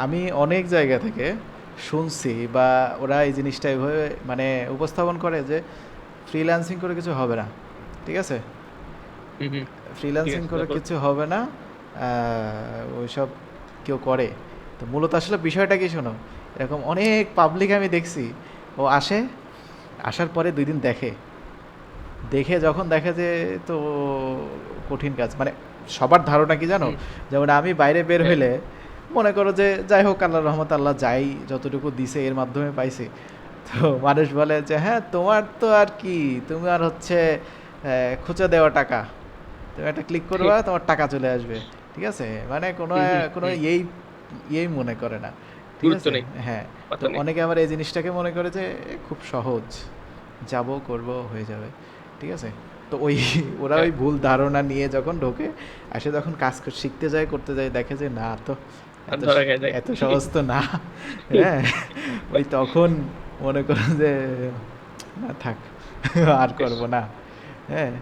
আমি অনেক জায়গা থেকে শুনছি বা ওরা এই জিনিসটা এভাবে মানে উপস্থাপন করে যে ফ্রিল্যান্সিং করে কিছু হবে না, ঠিক আছে? হুম হুম। ঠিক ফ্রিল্যান্সিং আছে, করে তারপর? কিছু হবে না, ওইসব কেউ করে। তো মূলত আসলে বিষয়টা কি শোনো, এরকম অনেক পাবলিক আমি দেখছি, ও আসে, আসার পরে 2 দিন দেখে, দেখে যখন দেখে যে তো কঠিন কাজ, মানে সবার ধারণা কি জানো, হুম। যেমন আমি বাইরে বের হ্যাঁ। হইলে মনে করো যে যাই হোক আল্লাহ রহমত, আল্লাহ যাই যতটুকু দিছে এর মাধ্যমে পাইছি, তো মানুষ বলে যে হ্যাঁ তোমার তো আর কি, তুমি আর হচ্ছে খুঁজে দেওয়া টাকা, তুমি একটা ক্লিক করবা তোমার টাকা চলে আসবে, ঠিক আছে? মানে কোনো হুম হুম কোনো হুম। ইয়েই মনে করে না, ঠিক গুরুত্ব আছে? নেই, হ্যাঁ। তো কথা নেই। অনেকে আবার এই জিনিসটাকে মনে করে যে খুব সহজ, যাব করব হয়ে যাবে, ঠিক আছে? তো ওই ওরা হ্যাঁ। ওই ভুল ধারণা নিয়ে যখন ঢোকে, আসে যখন কাজ শিখতে যায় করতে যায় দেখে যে না তো, আর এত ধরা খেয়ে যায়। এত সহজ তো না, হ্যাঁ, ওই তখন মনে করো যে না থাক, আর শেষ। করব না, হ্যাঁ।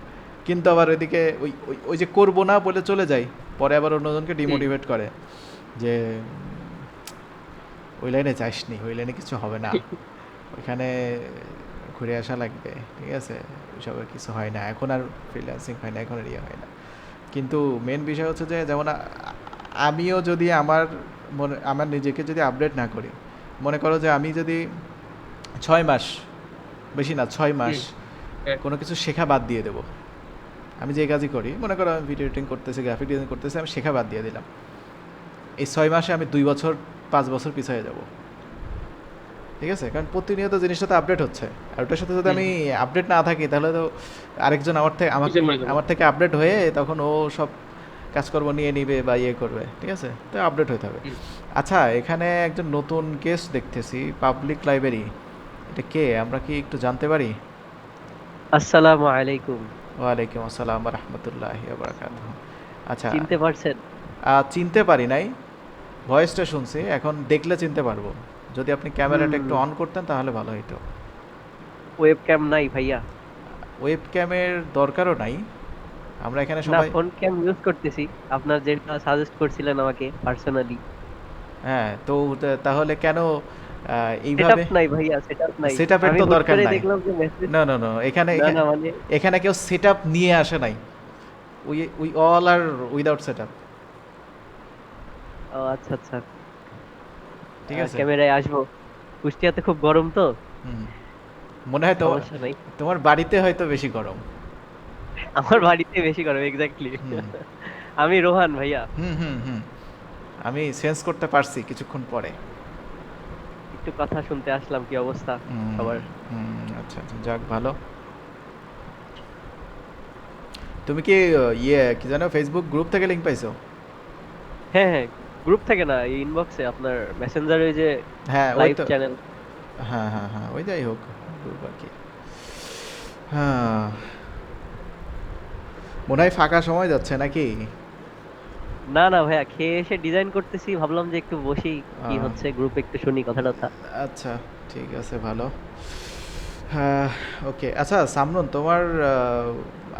কিন্তু আবার ওইদিকে ওই ওই ওই যে করবো না বলে চলে যাই, পরে আবার অন্যজনকে হুম। ডিমোটিভেট করে যে ওই লাইনে যাসনি, ওই লাইনে কিছু হবে না, ওইখানে ঘুরে আসা লাগবে, ঠিক আছে? ওইসবের কিছু হয় না এখন, আর ফ্রিল্যান্সিং হয় না এখন, আর ইয়ে হয় না। কিন্তু মেন বিষয় হচ্ছে যে যেমন আমিও যদি আমার নিজেকে যদি আপডেট না করি, মনে করো যে আমি যদি 6 মাস, বেশি না 6 মাস হুম। হ্যাঁ। কোনো কিছু শেখা বাদ দিয়ে দেবো, আমি যে কাজই করি, মনে করো আমি ভিডিও এডিটিং করতেছি, গ্রাফিক ডিজাইন করতেছি, আমি শেখা বাদ দিয়ে দিলাম, এই 6 মাসে আমি 2 বছর 5 বছর পিছিয়ে যাব, ঠিক আছে? কারণ প্রতিনিয়ত জিনিসটা তো আপডেট হচ্ছে, আর ওটার সাথে যদি হুম আমি হুম। আপডেট না থাকি তাহলে তো আরেকজন কিসের মনে করবো? আমার থেকে আপডেট হয়ে তখন ও সব কাজকর্ম নিয়ে নিবে বা ইয়ে করবে, ঠিক আছে? তো আপডেট হতে হবে। হুম। আচ্ছা, এখানে একজন নতুন গেস্ট দেখতেছি, পাবলিক লাইব্রেরি, এটা কে, আমরা কি একটু জানতে পারি? আসসালামু আলাইকুম। ওয়ালাইকুম আসসালাম রহমতুল্লাহ বারাকাত। আচ্ছা, চিনতে পারছেন? চিনতে পারি নাই, ভয়েসটা শুনছি, এখন দেখলে চিনতে পারবো। যদি আপনি ক্যামেরাটা হুম। একটু অন করতেন তাহলে ভালো হতো। ওয়েব ক্যাম নাই ভাইয়া। ওয়েব ক্যামের দরকারও নাই, আমরা এখানে না, সবাই। ফোন ক্যাম ইউজ করতেছি। আপনার যেটা সাজেস্ট করছিলেন আমাকে পার্সোনালি। হ্যাঁ, তো তাহলে কেন সেটআপ এইভাবে? নাই ভাইয়া, সেটআপ নাই। সেট আপের আমি তো হুট দরকার করে নাই। দেখলাম যে মেসেজ। না না না, এখানে না না, মানে এখানে কেউ সেট আপ নিয়ে আসে নাই, we we all are without set up, ও আচ্ছা আচ্ছা। ঠিক আছে? ক্যামেরায় আসবো। কুষ্টিয়াতে খুব গরম তো। হুম, মনে হয় তোমার, সমস্যা নাই। তোমার বাড়িতে হয়তো বেশি গরম। আমার বাড়িতে বেশি গরম, এক্স্যাক্টলি। হুম আমি রোহান ভাইয়া। হুম হুম হুম, আমি সেন্স করতে পারছি কিছুক্ষণ পরে। একটু কথা শুনতে আসলাম, কি অবস্থা হুম সবার। হুম, আচ্ছা আচ্ছা, যাক ভালো। তুমি কি ইয়ে কি জানো, ফেসবুক গ্রুপ থেকে লিঙ্ক পাইছো? হ্যাঁ হ্যাঁ, গ্রুপ থেকে না, এই ইনবক্সে আপনার মেসেঞ্জারে ওই যে হ্যাঁ ওই লাইভ তো, চ্যানেল। হ্যাঁ হ্যাঁ হ্যাঁ, ওই যাই হোক, গ্রুপ আর কি। হ্যাঁ, মনে হয় ফাঁকা সময় যাচ্ছে নাকি? না না ভাইয়া, খেয়ে এসে ডিজাইন করতেছি, ভাবলাম যে একটু বসি, কি আহ, হচ্ছে গ্রুপে একটু শুনি কথা টথা। আচ্ছা, ঠিক আছে, ভালো। হ্যাঁ, ওকে। আচ্ছা সামরুন, তোমার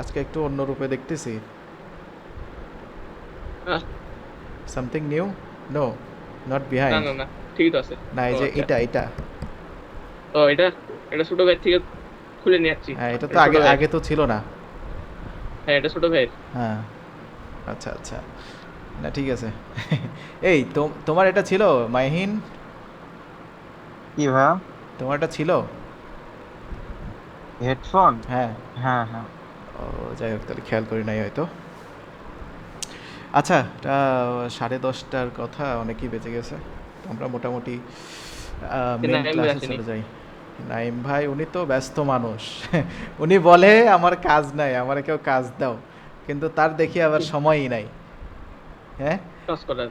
আজকে একটু অন্য রূপে দেখতেছি, আহ, সামথিং নিউ? নো, নট না বিহাইন্ড। না না, ঠিকই তো আছে। না, এই ও যে আচ্ছা। এটা এটা, ও এটা, এটা ছোট ভাই থেকে খুলে নিয়ে আসছি। হ্যাঁ এটা তো এটা ছোট আগে ভাইয়ের। আগে তো ছিল না। হ্যাঁ, এটা ছোট ভাইয়ের। হ্যাঁ, আচ্ছা আচ্ছা, না ঠিক আছে। এই তোমার এটা ছিল মাইহিন, কি ভাইয়া? তোমার এটা ছিল? হেডফোন? হ্যাঁ। হ্যাঁ হ্যাঁ। ও, যাই হোক, তাহলে খেয়াল করি নাই হয়তো। আচ্ছা, এটা 10:30টার কথা, অনেকই বেঁচে গেছে, তো আমরা মোটামুটি মেন নাইম ভাই ক্লাসে আসেনি। চলে যাই। নাইম ভাই উনি তো ব্যস্ত মানুষ। উনি বলে আমার কাজ নাই, আমার কেউ কাজ দাও, কিন্তু তার দেখি আবার সময়ই নাই, হ্যাঁ। কাজ করার।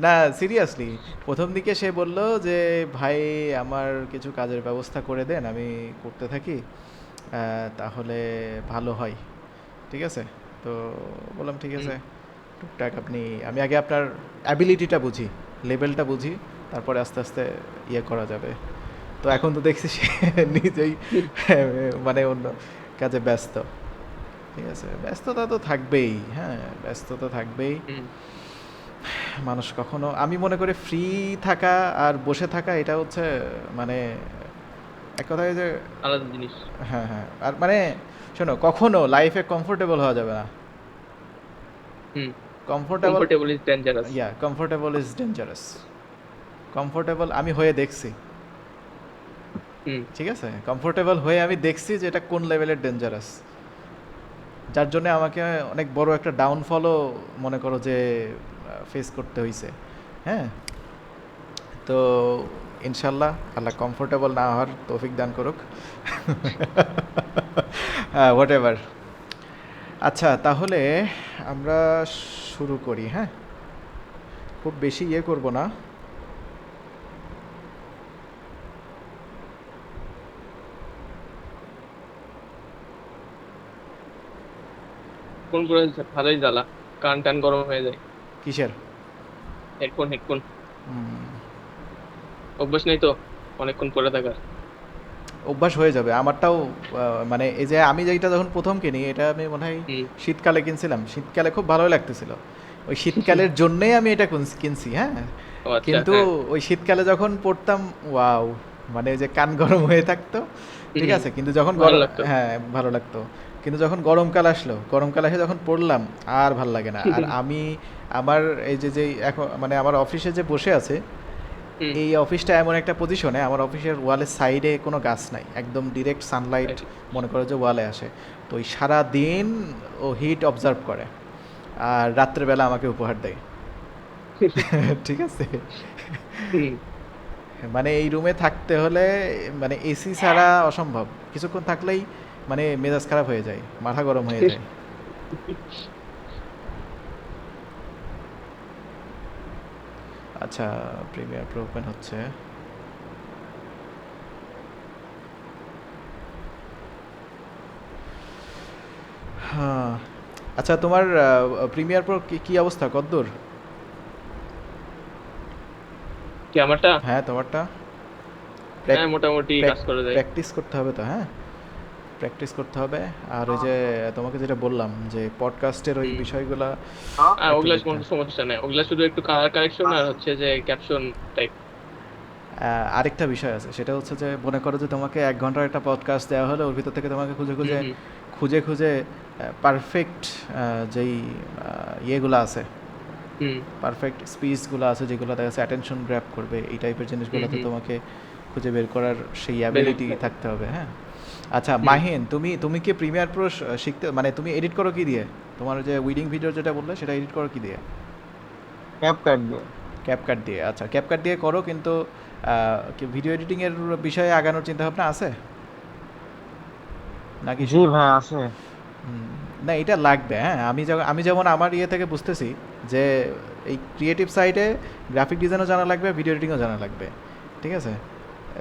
না, সিরিয়াসলি, প্রথম দিকে সে বলল যে ভাই আমার কিছু কাজের ব্যবস্থা করে দেন, আমি করতে থাকি, তাহলে ভালো হয়, ঠিক আছে? তো বললাম ঠিক হুম। আছে, টুকটাক আপনি, আমি আগে আপনার অ্যাবিলিটিটা বুঝি, লেভেলটা বুঝি, তারপরে আস্তে আস্তে ইয়ে করা যাবে। তো এখন তো দেখছি সে নিজেই মানে অন্য কাজে ব্যস্ত, ঠিক আছে? ব্যস্ততা তো থাকবেই, হ্যাঁ, ব্যস্ততা থাকবেই। হুম। মানুষ কখনো, আমি মনে করি ফ্রি থাকা আর বসে থাকা এটা হচ্ছে মানে এক কথায় যে, আলাদা জিনিস। হ্যাঁ হ্যাঁ, আর মানে শোনো, কখনো লাইফে কমফোর্টেবল হওয়া যাবে না। হুম। Comfortable, comfortable is dangerous. Comfortable is dangerous. Comfortable আমি হয়ে দেখছি, হুম। ঠিক আছে, কমফোর্টেবল হয়ে আমি দেখছি যে এটা কোন লেভেলের ডেঞ্জারাস, যার জন্য আমাকে অনেক বড় একটা ডাউনফলও মনে করো যে ফেস করতে হয়েছে। হ্যাঁ, তো ইনশাল্লাহ আল্লাহ কমফোর্টেবল না হওয়ার তৌফিক দান করুক। What ever. আচ্ছা, তাহলে আমরা শুরু করি। হ্যাঁ, খুব বেশি ইয়ে করব না। ফোন করে ভালোই জ্বালা, কান টান গরম হয়ে যায়। কিসের? হেডফোন হুম, অভ্যাস নেই তো অনেকক্ষণ পরে থাকার। অভ্যাস হয়ে যাবে আমারটাও। মানে এই যে আমি যেটা যখন প্রথম কিনি, এটা আমি মনে হয় হুম। শীতকালে কিনছিলাম, শীতকালে খুব ভালোই লাগতেছিল, ওই শীতকালের জন্যই আমি এটা কিনছি। হ্যাঁ, ও আচ্ছা, কিন্তু হ্যাঁ। ওই শীতকালে যখন পড়তাম, ওয়াও, মানে যে কান গরম হয়ে থাকতো, ঠিক হুম, আছে, কিন্তু যখন ভালো গরম, লাগতো। হ্যাঁ ভালো লাগতো, কিন্তু যখন গরমকাল আসলো, গরমকাল এসে যখন পড়লাম আর ভাল লাগে না। আর আমি আমার এই যে এখন মানে আমার অফিসে যে বসে আছে, হুম। এই অফিসটা এমন একটা পজিশনে, আমার অফিসের ওয়ালের সাইডে কোনো গাছ নাই, একদম ডিরেক্ট সানলাইট মনে করো যে ওয়ালে আসে, তো ওই সারা দিন ও হিট অবজার্ভ করে আর রাত্রেবেলা আমাকে উপহার দেয়। ঠিক আছে, হুম। মানে এই রুমে থাকতে হলে মানে এসি ছাড়া অসম্ভব, কিছুক্ষণ থাকলেই মানে মেজাজ খারাপ হয়ে যায়, মাথা গরম হয়ে যায়। আচ্ছা, প্রিমিয়ার প্রো ওপেন হচ্ছে। হ্যাঁ, আচ্ছা, তোমার প্রিমিয়ার প্রো কি অবস্থা, কতদূর? কি আমারটা? হ্যাঁ, তোমারটা হ্যাঁ, মোটামুটি কাজ করে যায়। প্র্যাকটিস করতে হবে তো। হ্যাঁ, প্র্যাকটিস করতে হবে। আর ওই যে তোমাকে যেটা বললাম যে পডকাস্টের ওই হুম। বিষয়গুলা আর একটু ওগুলা দেখতে কোনো হবে। সমস্যা নেই, ওগুলা শুধু একটু কালার কারেকশন আর হচ্ছে যে ক্যাপশন টাইপ। আরেকটা বিষয় আছে, সেটা হচ্ছে যে মনে করো যে তোমাকে 1 ঘন্টার একটা পডকাস্ট দেওয়া হলে, ওর ভিতর থেকে তোমাকে খুঁজে হুম। খুঁজে হুম। খুঁজে খুঁজে পারফেক্ট যেই ইয়েগুলো আছে, হুম। পারফেক্ট স্পিচগুলো আছে, যেগুলো দেখা যাচ্ছে অ্যাটেনশন গ্র্যাব করবে, এই টাইপের হুম। জিনিসগুলোতে হুম। তোমাকে খুঁজে বের করার সেই অ্যাবিলিটি থাকতে হবে। হ্যাঁ, আচ্ছা হুম। মাহিন, তুমি কি প্রিমিয়ার প্রো শিখতে, মানে তুমি এডিট করো কি দিয়ে? তোমার যে উইডিং ভিডিও যেটা বললে, সেটা এডিট করো কি দিয়ে? ক্যাপকাট দিয়ে। ক্যাপকাট দিয়ে। আচ্ছা, ক্যাপকাট দিয়ে করো, কিন্তু কি ভিডিও এডিটিংয়ের বিষয়ে আগানোর চিন্তা ভাবনা আছে নাকি? জি ভাই আছে। হুম, না এটা লাগবে। হ্যাঁ, আমি যেমন আমার ইয়ে থেকে বুঝতেছি যে এই ক্রিয়েটিভ সাইডে গ্রাফিক ডিজাইনও জানা লাগবে, ভিডিও এডিটিংও জানা লাগবে, ঠিক আছে।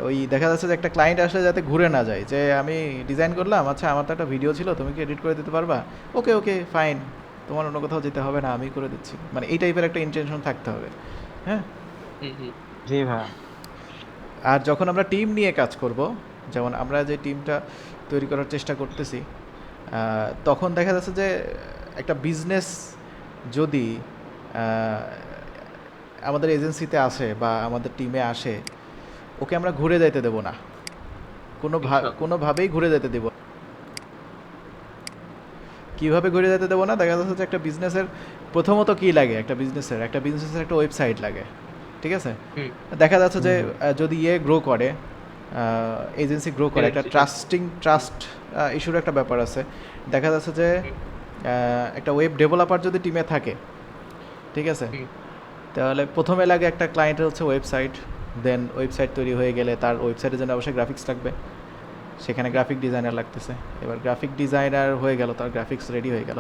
ওই দেখা যাচ্ছে যে একটা ক্লায়েন্ট আসলে যাতে ঘুরে না যায়, যে আমি ডিজাইন করলাম, আচ্ছা আমার তো একটা ভিডিও ছিল, তুমি কি এডিট করে দিতে পারবা? ওকে ওকে ফাইন, তোমার অন্য কোথাও যেতে হবে না, আমি করে দিচ্ছি, মানে এই টাইপের একটা ইন্টেনশন থাকতে হবে। হ্যাঁ, হুম। হুম। জি ভাই। আর যখন আমরা টিম নিয়ে কাজ করব, যেমন আমরা যে টিমটা তৈরি করার চেষ্টা করতেছি, তখন দেখা যাচ্ছে যে একটা বিজনেস যদি আমাদের এজেন্সিতে আসে বা আমাদের টিমে আসে, ওকে আমরা ঘুরে যেতে দেবো না, ইনশাআল্লাহ। কোনোভাবেই ঘুরে যেতে দেবো না। কীভাবে ঘুরে যেতে দেবো না? দেখা যাচ্ছে যে একটা বিজনেসের প্রথমত কী লাগে, একটা বিজনেসের একটা ওয়েবসাইট লাগে, ঠিক আছে। হুম। দেখা যাচ্ছে যে হুম। যদি ইয়ে গ্রো করে, এজেন্সি গ্রো করে, একটা Agency, ট্রাস্ট ইস্যুর একটা ব্যাপার আছে। দেখা যাচ্ছে যে হুম। একটা ওয়েব ডেভেলপার যদি টিমে থাকে, ঠিক আছে, হুম। তাহলে প্রথমে লাগে একটা ক্লায়েন্টের হচ্ছে ওয়েবসাইট, দেন ওয়েবসাইট তৈরি হয়ে গেলে তার ওয়েবসাইটের জন্য অবশ্যই গ্রাফিক্স লাগবে, সেখানে গ্রাফিক ডিজাইনার লাগতেছে। এবার গ্রাফিক ডিজাইনার হয়ে গেল, তার গ্রাফিক্স রেডি হয়ে গেল,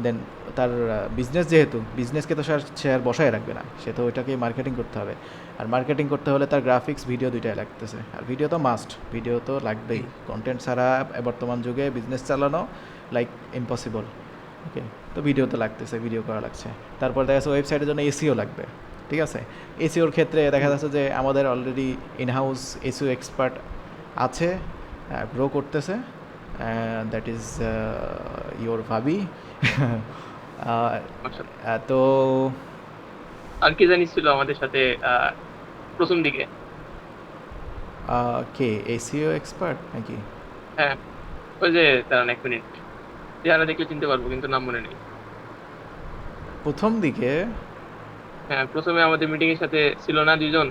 দেন তার বিজনেস, যেহেতু বিজনেসকে তো সে আর বসায় রাখবে না, সে তো ওইটাকে মার্কেটিং করতে হবে, আর মার্কেটিং করতে হলে তার গ্রাফিক্স ভিডিও দুইটাই লাগতেছে, আর ভিডিও তো মাস্ট, ভিডিও তো লাগবেই, কন্টেন্ট ছাড়া বর্তমান যুগে বিজনেস চালানো লাইক ইম্পসিবল। ওকে, তো ভিডিও তো লাগতেছে, ভিডিও করা লাগছে। তারপর দেখা যাচ্ছে ওয়েবসাইটের জন্য এসিও লাগবে, ঠিক আছে। এসিওর ক্ষেত্রে দেখা যাচ্ছে যে আমাদের অলরেডি ইনহাউস এসিও এক্সপার্ট আছে, গ্রো করতেছে, দ্যাট ইজ ইয়োর ভাবি। আচ্ছা। তো আর কে জানি ছিল আমাদের সাথে প্রথম দিকে। কে এসিও এক্সপার্ট নাকি? হ্যাঁ, ওই যে দাঁড়ান 1 মিনিট, চেহারা দেখলে চিনতে পারবো কিন্তু নাম মনে নেই। প্রথম দিকে? হ্যাঁ, প্রথমে আমাদের মিটিং এর সাথে ছিল না 2 জন?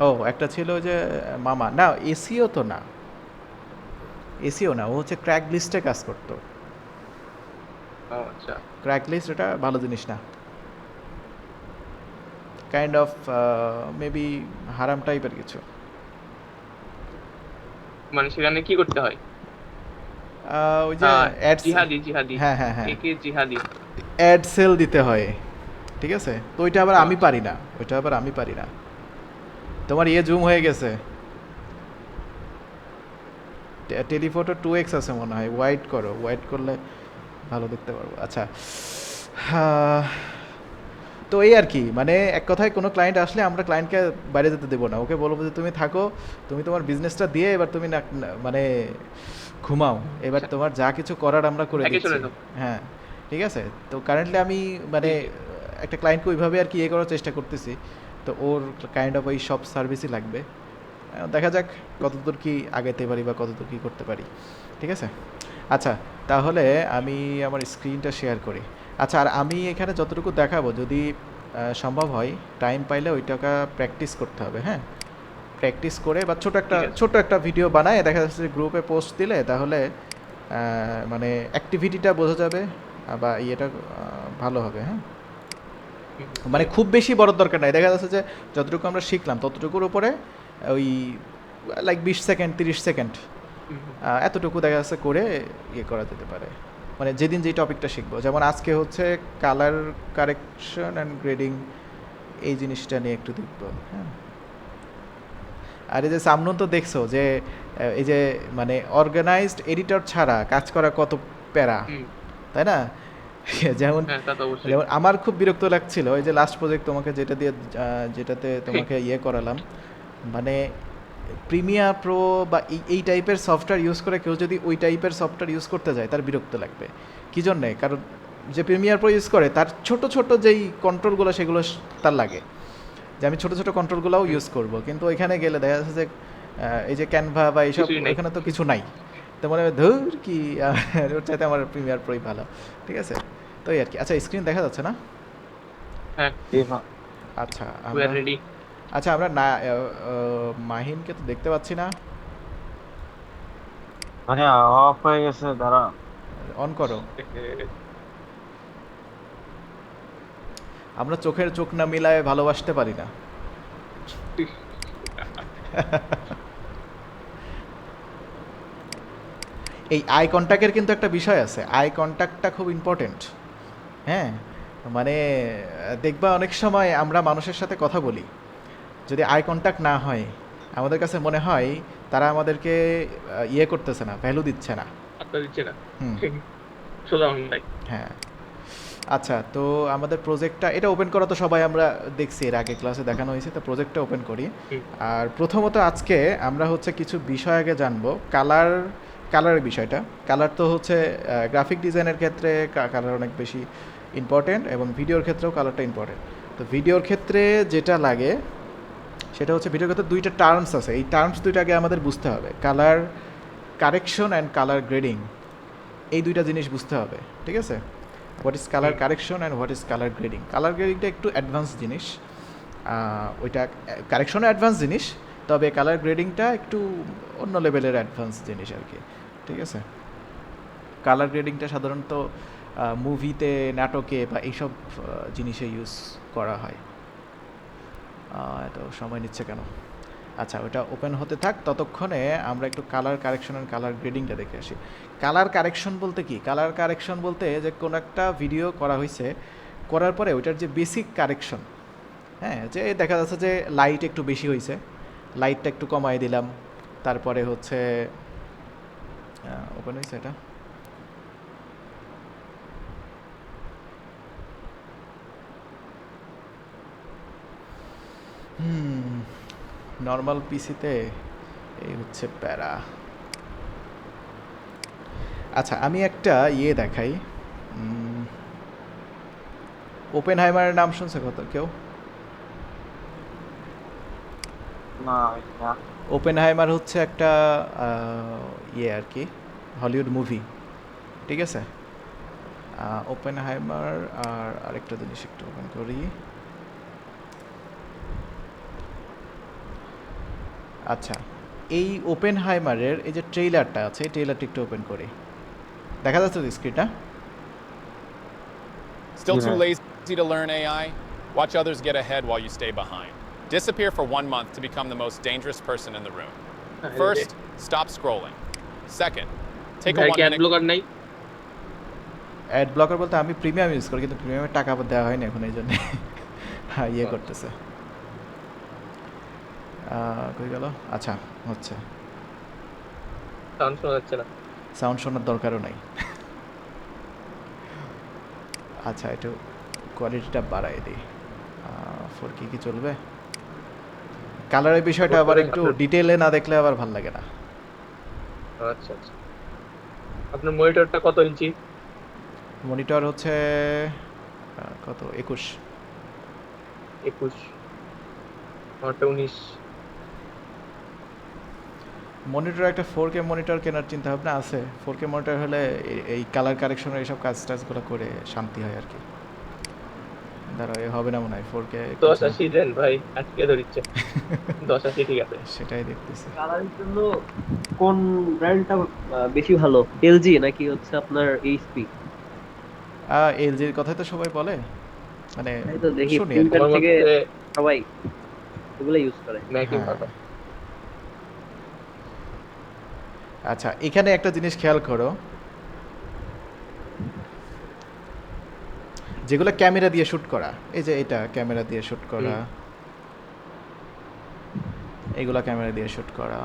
ও একটা ছিল ওই যে মামা, না এসিও তো না, এসিও না, ও হচ্ছে ক্র্যাক লিস্টে কাজ করতো। ও আচ্ছা। ক্র্যাক লিস্ট এটা ভালো জিনিস না, কাইন্ড অফ মেবি হারাম টাইপের কিছু। মানে সেখানে কি করতে হয়? ওই যে অ্যাডস, জিহাদি জিহাদি, হ্যাঁ হ্যাঁ হ্যাঁ, একে জিহাদি। অ্যাড সেল দিতে হয়, ঠিক আছে? তো ওইটা আবার ও আমি আচ্ছা। পারি না, ওইটা আবার আমি পারি না। তোমার জুম হয়ে গেছে, টেলিফোটো 2x আছে মনে হয়, ওয়াইড করো, ওয়াইড করলে ভালো দেখতে পারবো। আচ্ছা, আহ, তো এই আর কি, মানে এক কথায় কোনো ক্লায়েন্ট আসলে আমরা ক্লায়েন্টকে বাইরে যেতে দেবো না, ওকে বলবো যে তুমি থাকো, তুমি তোমার বিজনেসটা দিয়ে এবার তুমি মানে ঘুমাও, এবার আচ্ছা, তোমার যা কিছু করার আমরা করে একে দিচ্ছি। চলে যাও। হ্যাঁ ঠিক আছে, তো কারেন্টলি আমি মানে জি জি। একটা ক্লায়েন্টকে ওইভাবে আর কি করার চেষ্টা করতেছি, তো ওর কাইন্ড অফ ওই সব সার্ভিসই লাগবে। দেখা যাক কতদূর কি আগাইতে পারি বা কতদূর কি করতে পারি, ঠিক আছে? আচ্ছা, তাহলে আমি আমার স্ক্রিনটা শেয়ার করি। আচ্ছা, আর আমি এখানে যতটুকু দেখাবো, যদি সম্ভব হয় টাইম পাইলে ওইটাকে প্র্যাকটিস করতে হবে, হ্যাঁ? প্র্যাকটিস করে বা ঠিক আছে। ছোট একটা ভিডিও বানায় দেখা যাচ্ছে গ্রুপে পোস্ট দিলে তাহলে মানে অ্যাক্টিভিটিটা বোঝা যাবে, বা ইয়েটা ভালো হবে, হ্যাঁ? হুম, হুম, মানে ঠিক আছে। খুব বেশি বড় দরকার নাই, দেখা যাচ্ছে যে যতটুকু আমরা শিখলাম ততটুকুর উপরে ওই লাইক 20 সেকেন্ড 30 সেকেন্ড হুম, হুম, এতটুকু দেখা যাচ্ছে করে ইয়ে করা যেতে পারে। মানে যেদিন যেই টপিকটা শিখবো, যেমন আজকে হচ্ছে কালার কারেকশন অ্যান্ড গ্রেডিং, এই জিনিসটা নিয়ে একটু দেখবো, হ্যাঁ? আর এই যে সামনুন তো দেখছো যে এই যে মানে অর্গানাইজড এডিটর ছাড়া কাজ করা কত প্যারা, হুম। তাই না? যেমন হ্যাঁ, তা তো অবশ্যই। যেমন আমার খুব বিরক্ত লাগছিল ওই যে লাস্ট প্রজেক্ট তোমাকে যেটা দিয়ে যেটাতে তোমাকে ইয়ে করালাম, মানে প্রিমিয়ার প্রো বা এই টাইপের সফটওয়্যার ইউজ করে কেউ যদি ওই টাইপের সফটওয়্যার ইউজ করতে যায় তার বিরক্ত লাগবে। কী জন্যে? কারণ যে প্রিমিয়ার প্রো ইউজ করে তার ছোট ছোট যেই কন্ট্রোলগুলো সেগুলো তার লাগে, যে আমি ছোট ছোট কন্ট্রোলগুলোও ইউজ করব, কিন্তু ওইখানে গেলে দেখা যাচ্ছে যে এই যে ক্যানভা বা এইসব কিছুই নাই। এখানে তো কিছু নাই, তো মনে হয় ধুর কি ওর চাইতে আমার প্রিমিয়ার প্রোই ভালো, ঠিক আছে? তো এই আর কি। আচ্ছা, স্ক্রিন দেখা যাচ্ছে না? হ্যাঁ, আচ্ছা উই আমরা, আর রেডি। আচ্ছা আমরা না মাহিনকে তো দেখতে পাচ্ছি না, আরে অফ হয়ে গেছে, দাঁড়া। অন করো। আমরা চোখের চোখ না মিলায় ভালোবাসতে পারি না। এই আই কন্ট্যাক্টের কিন্তু একটা বিষয় আছে, আই কন্ট্যাক্টটা খুব ইম্পর্টেন্ট, হ্যাঁ? মানে দেখবা অনেক সময় আমরা মানুষের সাথে কথা বলি, যদি আই কন্ট্যাক্ট না হয় আমাদের কাছে মনে হয় তারা আমাদেরকে ইয়ে করতেছে না, ভ্যালু দিচ্ছে না। আপনার দিচ্ছে না। হুম, সোজা ভাই। হ্যাঁ। আচ্ছা, তো আমাদের প্রজেক্টটা এটা ওপেন করা তো সবাই আমরা দেখছি, এর আগে ক্লাসে দেখানো হয়েছে, তো প্রজেক্টটা ওপেন করি। হুম, আর প্রথমত আজকে আমরা হচ্ছে কিছু বিষয় আগে জানবো, কালারের বিষয়টা। কালার তো হচ্ছে গ্রাফিক ডিজাইনের ক্ষেত্রে কালার অনেক বেশি ইম্পর্টেন্ট, এবং ভিডিওর ক্ষেত্রেও কালারটা ইম্পর্টেন্ট। তো ভিডিওর ক্ষেত্রে যেটা লাগে সেটা হচ্ছে, ভিডিওর ক্ষেত্রে দুইটা টার্মস আছে, এই টার্মস দুইটা আগে আমাদের বুঝতে হবে, colour correction and colour grading, এই দুইটা জিনিস বুঝতে হবে, ঠিক আছে? What is colour hmm. Correction and what is colour grading. কালার গ্রেডিংটা একটু অ্যাডভান্স জিনিস, ওইটা কারেকশনও অ্যাডভান্স জিনিস, তবে কালার গ্রেডিংটা একটু অন্য লেভেলের অ্যাডভান্স জিনিস আর কি, ঠিক আছে? কালার গ্রেডিংটা সাধারণত মুভিতে, নাটকে বা এইসব জিনিসে ইউজ করা হয়। এত সময় নিচ্ছে কেন? আচ্ছা, ওটা ওপেন হতে থাক, ততক্ষণে আমরা একটু কালার কারেকশন অ্যান্ড কালার গ্রেডিংটা দেখে আসি। কালার কারেকশন বলতে কি? কালার কারেকশন বলতে যে কোনো একটা ভিডিও করা হয়েছে, করার পরে ওইটার যে বেসিক কারেকশন, হ্যাঁ, যে দেখা যাচ্ছে যে লাইট একটু বেশি হয়েছে, লাইটটা একটু কমাই দিলাম, তারপরে হচ্ছে ওপেন হয়েছে এটা, নর্মাল পিসিতে এই হচ্ছে প্যারা। আচ্ছা, আমি একটা ইয়ে দেখাই, ওপেন হাইমারের নাম শুনছে কত কেউ? না না ওপেনহাইমার হচ্ছে একটা ইয়ে আর কি, হলিউড মুভি, ঠিক আছে। ওপেনহাইমার আর আরেকটা জিনিস একটু ওপেন করি। আচ্ছা, এই ওপেনহাইমারের এই যে ট্রেইলারটা আছে, ট্রেইলারটা একটু ওপেন করি। দেখা যাচ্ছে তো স্ক্রিনটা? Still too Yeah. lazy to learn AI? Watch others get ahead while you stay behind. Disappear for 1 month to become the most dangerous person in the room. First, stop scrolling. Second, take a ভাই 1 কি add minute. Blocker নাই? Add blocker বলতে আমি premium use করি, কিন্তু প্রিমিয়ামের টাকা আবার দেওয়া হয়নি এখন, এই জন্য হ্যাঁ ইয়ে করতেছে। কই গেল? আচ্ছা, হচ্ছে। সাউন্ড শোনা যাচ্ছে না। সাউন্ড শোনার দরকারও নাই। আচ্ছা, একটু কোয়ালিটিটা বাড়াই দিই। 4K কি চলবে? কালারের বিষয়টা আবার একটু ডিটেইলে না দেখলে আবার ভাল লাগে না। আচ্ছা আচ্ছা। আপনার মনিটরটা কত ইঞ্চি? মনিটর হচ্ছে কত, 21। 21। আমারটা 19। মনিটর একটা 4K মনিটর কেনার চিন্তা ভাবনা আছে। 4K মনিটর হলে এই কালার কারেকশনের এইসব কাজ টাজগুলো করে শান্তি হয় আর কি। দাঁড়াও, এ হবে না মনে হয় 4K। 1080 দেন ভাই, আজকে ধরিচ্ছে। 1080 ঠিক আছে। সেটাই দেখতেছি। কালারের জন্য কোন ব্র্যান্ডটা বেশি ভালো, এলজি নাকি হচ্ছে আপনার এইচপি? এলজির কথাই তো সবাই বলে, মানে তাই তো দেখি শুনি আর কি। প্রিন্টার আমার থেকে মতে সবাই ওগুলো ইউজ করে। ম্যাকই হ্যাঁ। ভালো। আচ্ছা, এখানে একটা জিনিস খেয়াল করো, যেগুলো ক্যামেরা দিয়ে শুট করা, এই যে এটা ক্যামেরা দিয়ে শুট করা, এগুলা ক্যামেরা দিয়ে শুট করা,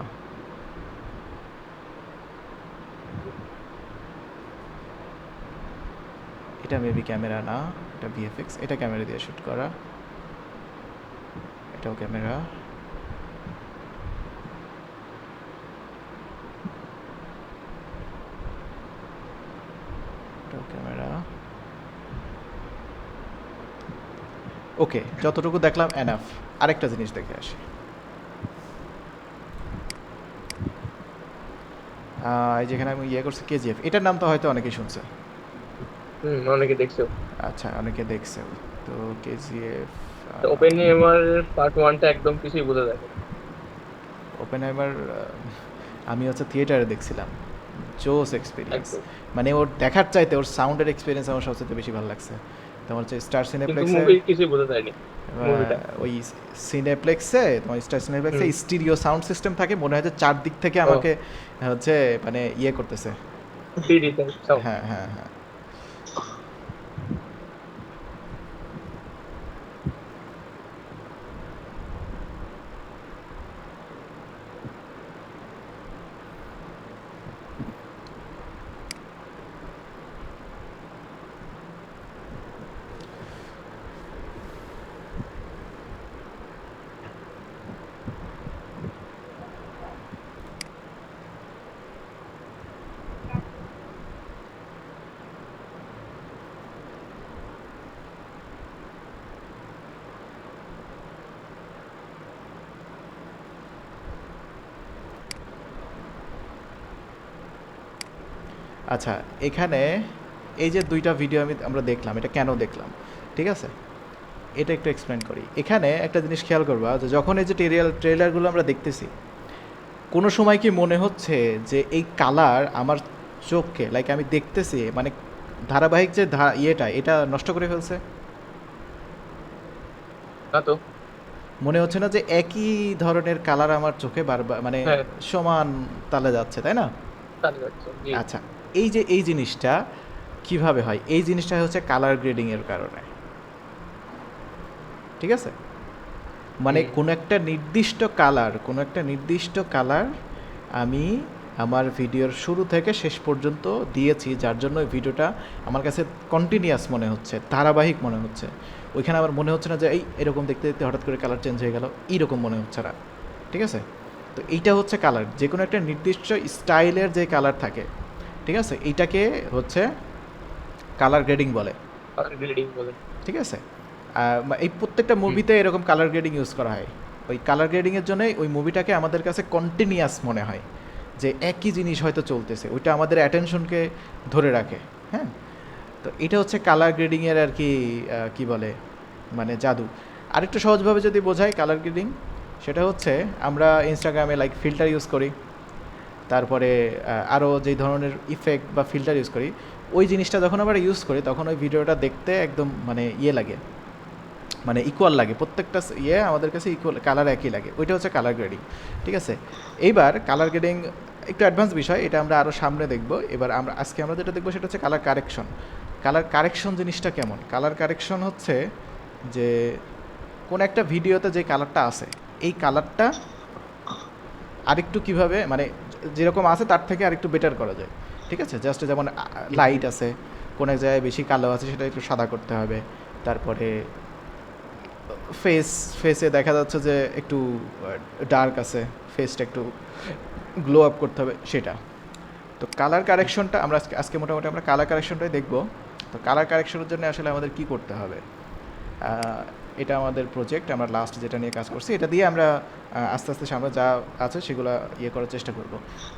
এটা মেবি ক্যামেরা না, এটা ভিএফএক্স, এটা ক্যামেরা দিয়ে শুট করা, এটাও ক্যামেরা, এটাও ক্যামেরা। ওকে, যতটুকু দেখলাম এনাফ। আরেকটা জিনিস দেখে আসি। এই যেখানে আমি ইয়ে করছি কেজিএফ, এটার নাম তো হয়তো অনেকেই শুনছে। অনেকে দেখছো। আচ্ছা, অনেকে দেখছে। তো কেজিএফ, ওপেনহেইমার পার্ট 1টা একদম কিছুই বোঝা যায় না। ওপেনহাইমার আমি হচ্ছে থিয়েটারে দেখছিলাম, জোস এক্সপিরিয়েন্স। একদম। মানে ওর দেখার চাইতে ওর সাউন্ডের এক্সপিরিয়েন্স আমার সবচেয়ে বেশি ভালো লাগছে। তোমার হচ্ছে স্টার কিন্তু সিনেপ্লেক্সে, মুভি কিছুই বোঝা যায়নি মুভিটা। ওই সিনেপ্লেক্সে, তোমার স্টার সিনেপ্লেক্সে স্টিরিও সাউন্ড সিস্টেম থাকে, মনে হয় যে চারদিক থেকে আমাকে হচ্ছে মানে ইয়ে করতেছে। 3D sound. হ্যাঁ হ্যাঁ হ্যাঁ। আচ্ছা, এখানে এই যে দুইটা ভিডিও আমরা দেখলাম, এটা কেন দেখলাম, ঠিক আছে, এটা একটু এক্সপ্লেন করি। এখানে একটা জিনিস খেয়াল করবা, যে যখন এই যে ট্রেলারগুলো আমরা দেখতেছি, কোনো সময় কি মনে হচ্ছে যে এই কালার আমার চোখকে, লাইক আমি দেখতেছি, মানে ধারাবাহিক যে ইয়েটা, এটা নষ্ট করে ফেলছে? না তো। মনে হচ্ছে না যে একই ধরনের কালার আমার চোখে বারবার মানে হ্যাঁ। সমান তালে যাচ্ছে, তাই না? তাহলে যাচ্ছে জি। আচ্ছা, এই যে এই জিনিসটা কিভাবে হয়? এই জিনিসটা হচ্ছে কালার গ্রেডিং এর কারণে, ঠিক আছে। মানে কোনো একটা নির্দিষ্ট কালার আমি আমার ভিডিওর শুরু থেকে শেষ পর্যন্ত দিয়েছি, যার জন্য ওই ভিডিওটা আমার কাছে কন্টিনিউয়াস মনে হচ্ছে, ধারাবাহিক মনে হচ্ছে। ওইখানে আমার মনে হচ্ছে না যে এরকম দেখতে দেখতে হঠাৎ করে কালার চেঞ্জ হয়ে গেল, এইরকম মনে হচ্ছে না, ঠিক আছে। তো এইটা হচ্ছে কালার, যে কোনো একটা নির্দিষ্ট স্টাইলের যে কালার থাকে, ঠিক আছে, এইটাকে হচ্ছে কালার গ্রেডিং বলে, কালার গ্রেডিং বলে। ঠিক আছে। এই প্রত্যেকটা মুভিতে এরকম কালার গ্রেডিং ইউজ করা হয়, ওই কালার গ্রেডিংয়ের জন্যই ওই মুভিটাকে আমাদের কাছে কন্টিনিউয়াস মনে হয়, যে একই জিনিস হয়তো চলতেছে, ওইটা আমাদের অ্যাটেনশনকে ধরে রাখে। হ্যাঁ, তো এটা হচ্ছে কালার গ্রেডিংয়ের আর কি কি বলে মানে জাদু। আরেকটু সহজভাবে যদি বোঝাই কালার গ্রেডিং, সেটা হচ্ছে আমরা ইনস্টাগ্রামে লাইক ফিল্টার ইউজ করি, তারপরে আরও যেই ধরনের ইফেক্ট বা ফিল্টার ইউজ করি, ওই জিনিসটা যখন আমরা ইউজ করি তখন ওই ভিডিওটা দেখতে একদম মানে ইয়ে লাগে, মানে ইকুয়াল লাগে, প্রত্যেকটা আমাদের কাছে ইকুয়াল কালার একই লাগে, ওইটা হচ্ছে কালার গ্রেডিং। ঠিক আছে, এইবার কালার গ্রেডিং একটু অ্যাডভান্স বিষয়, এটা আমরা আরও সামনে দেখব। এবার আজকে আমরা যেটা দেখবো সেটা হচ্ছে কালার কারেকশন। কালার কারেকশন জিনিসটা কেমন? কালার কারেকশন হচ্ছে যে কোন একটা ভিডিওতে যে কালারটা আছে, এই কালারটা আরেকটু কিভাবে মানে যেরকম আছে তার থেকে আরেকটু বেটার করা যায়। ঠিক আছে, জাস্ট যেমন লাইট আছে, কোন এক জায়গায় বেশি কালো আছে সেটা একটু সাদা করতে হবে। তারপরে ফেসে দেখা যাচ্ছে যে একটু ডার্ক আছে, ফেসটা একটু গ্লো আপ করতে হবে সেটা। তো কালার কারেকশনটা আমরা আজকে মোটামুটি আমরা কালার কারেকশনটাই দেখব। তো কালার কারেকশনের জন্য আসলে আমাদের কি করতে হবে, এটা আমাদের প্রজেক্ট, আমরা লাস্ট যেটা নিয়ে কাজ করছি এটা দিয়ে আমরা আস্তে আস্তে সামনে যা আছে সেগুলো ইয়ে করার চেষ্টা করব।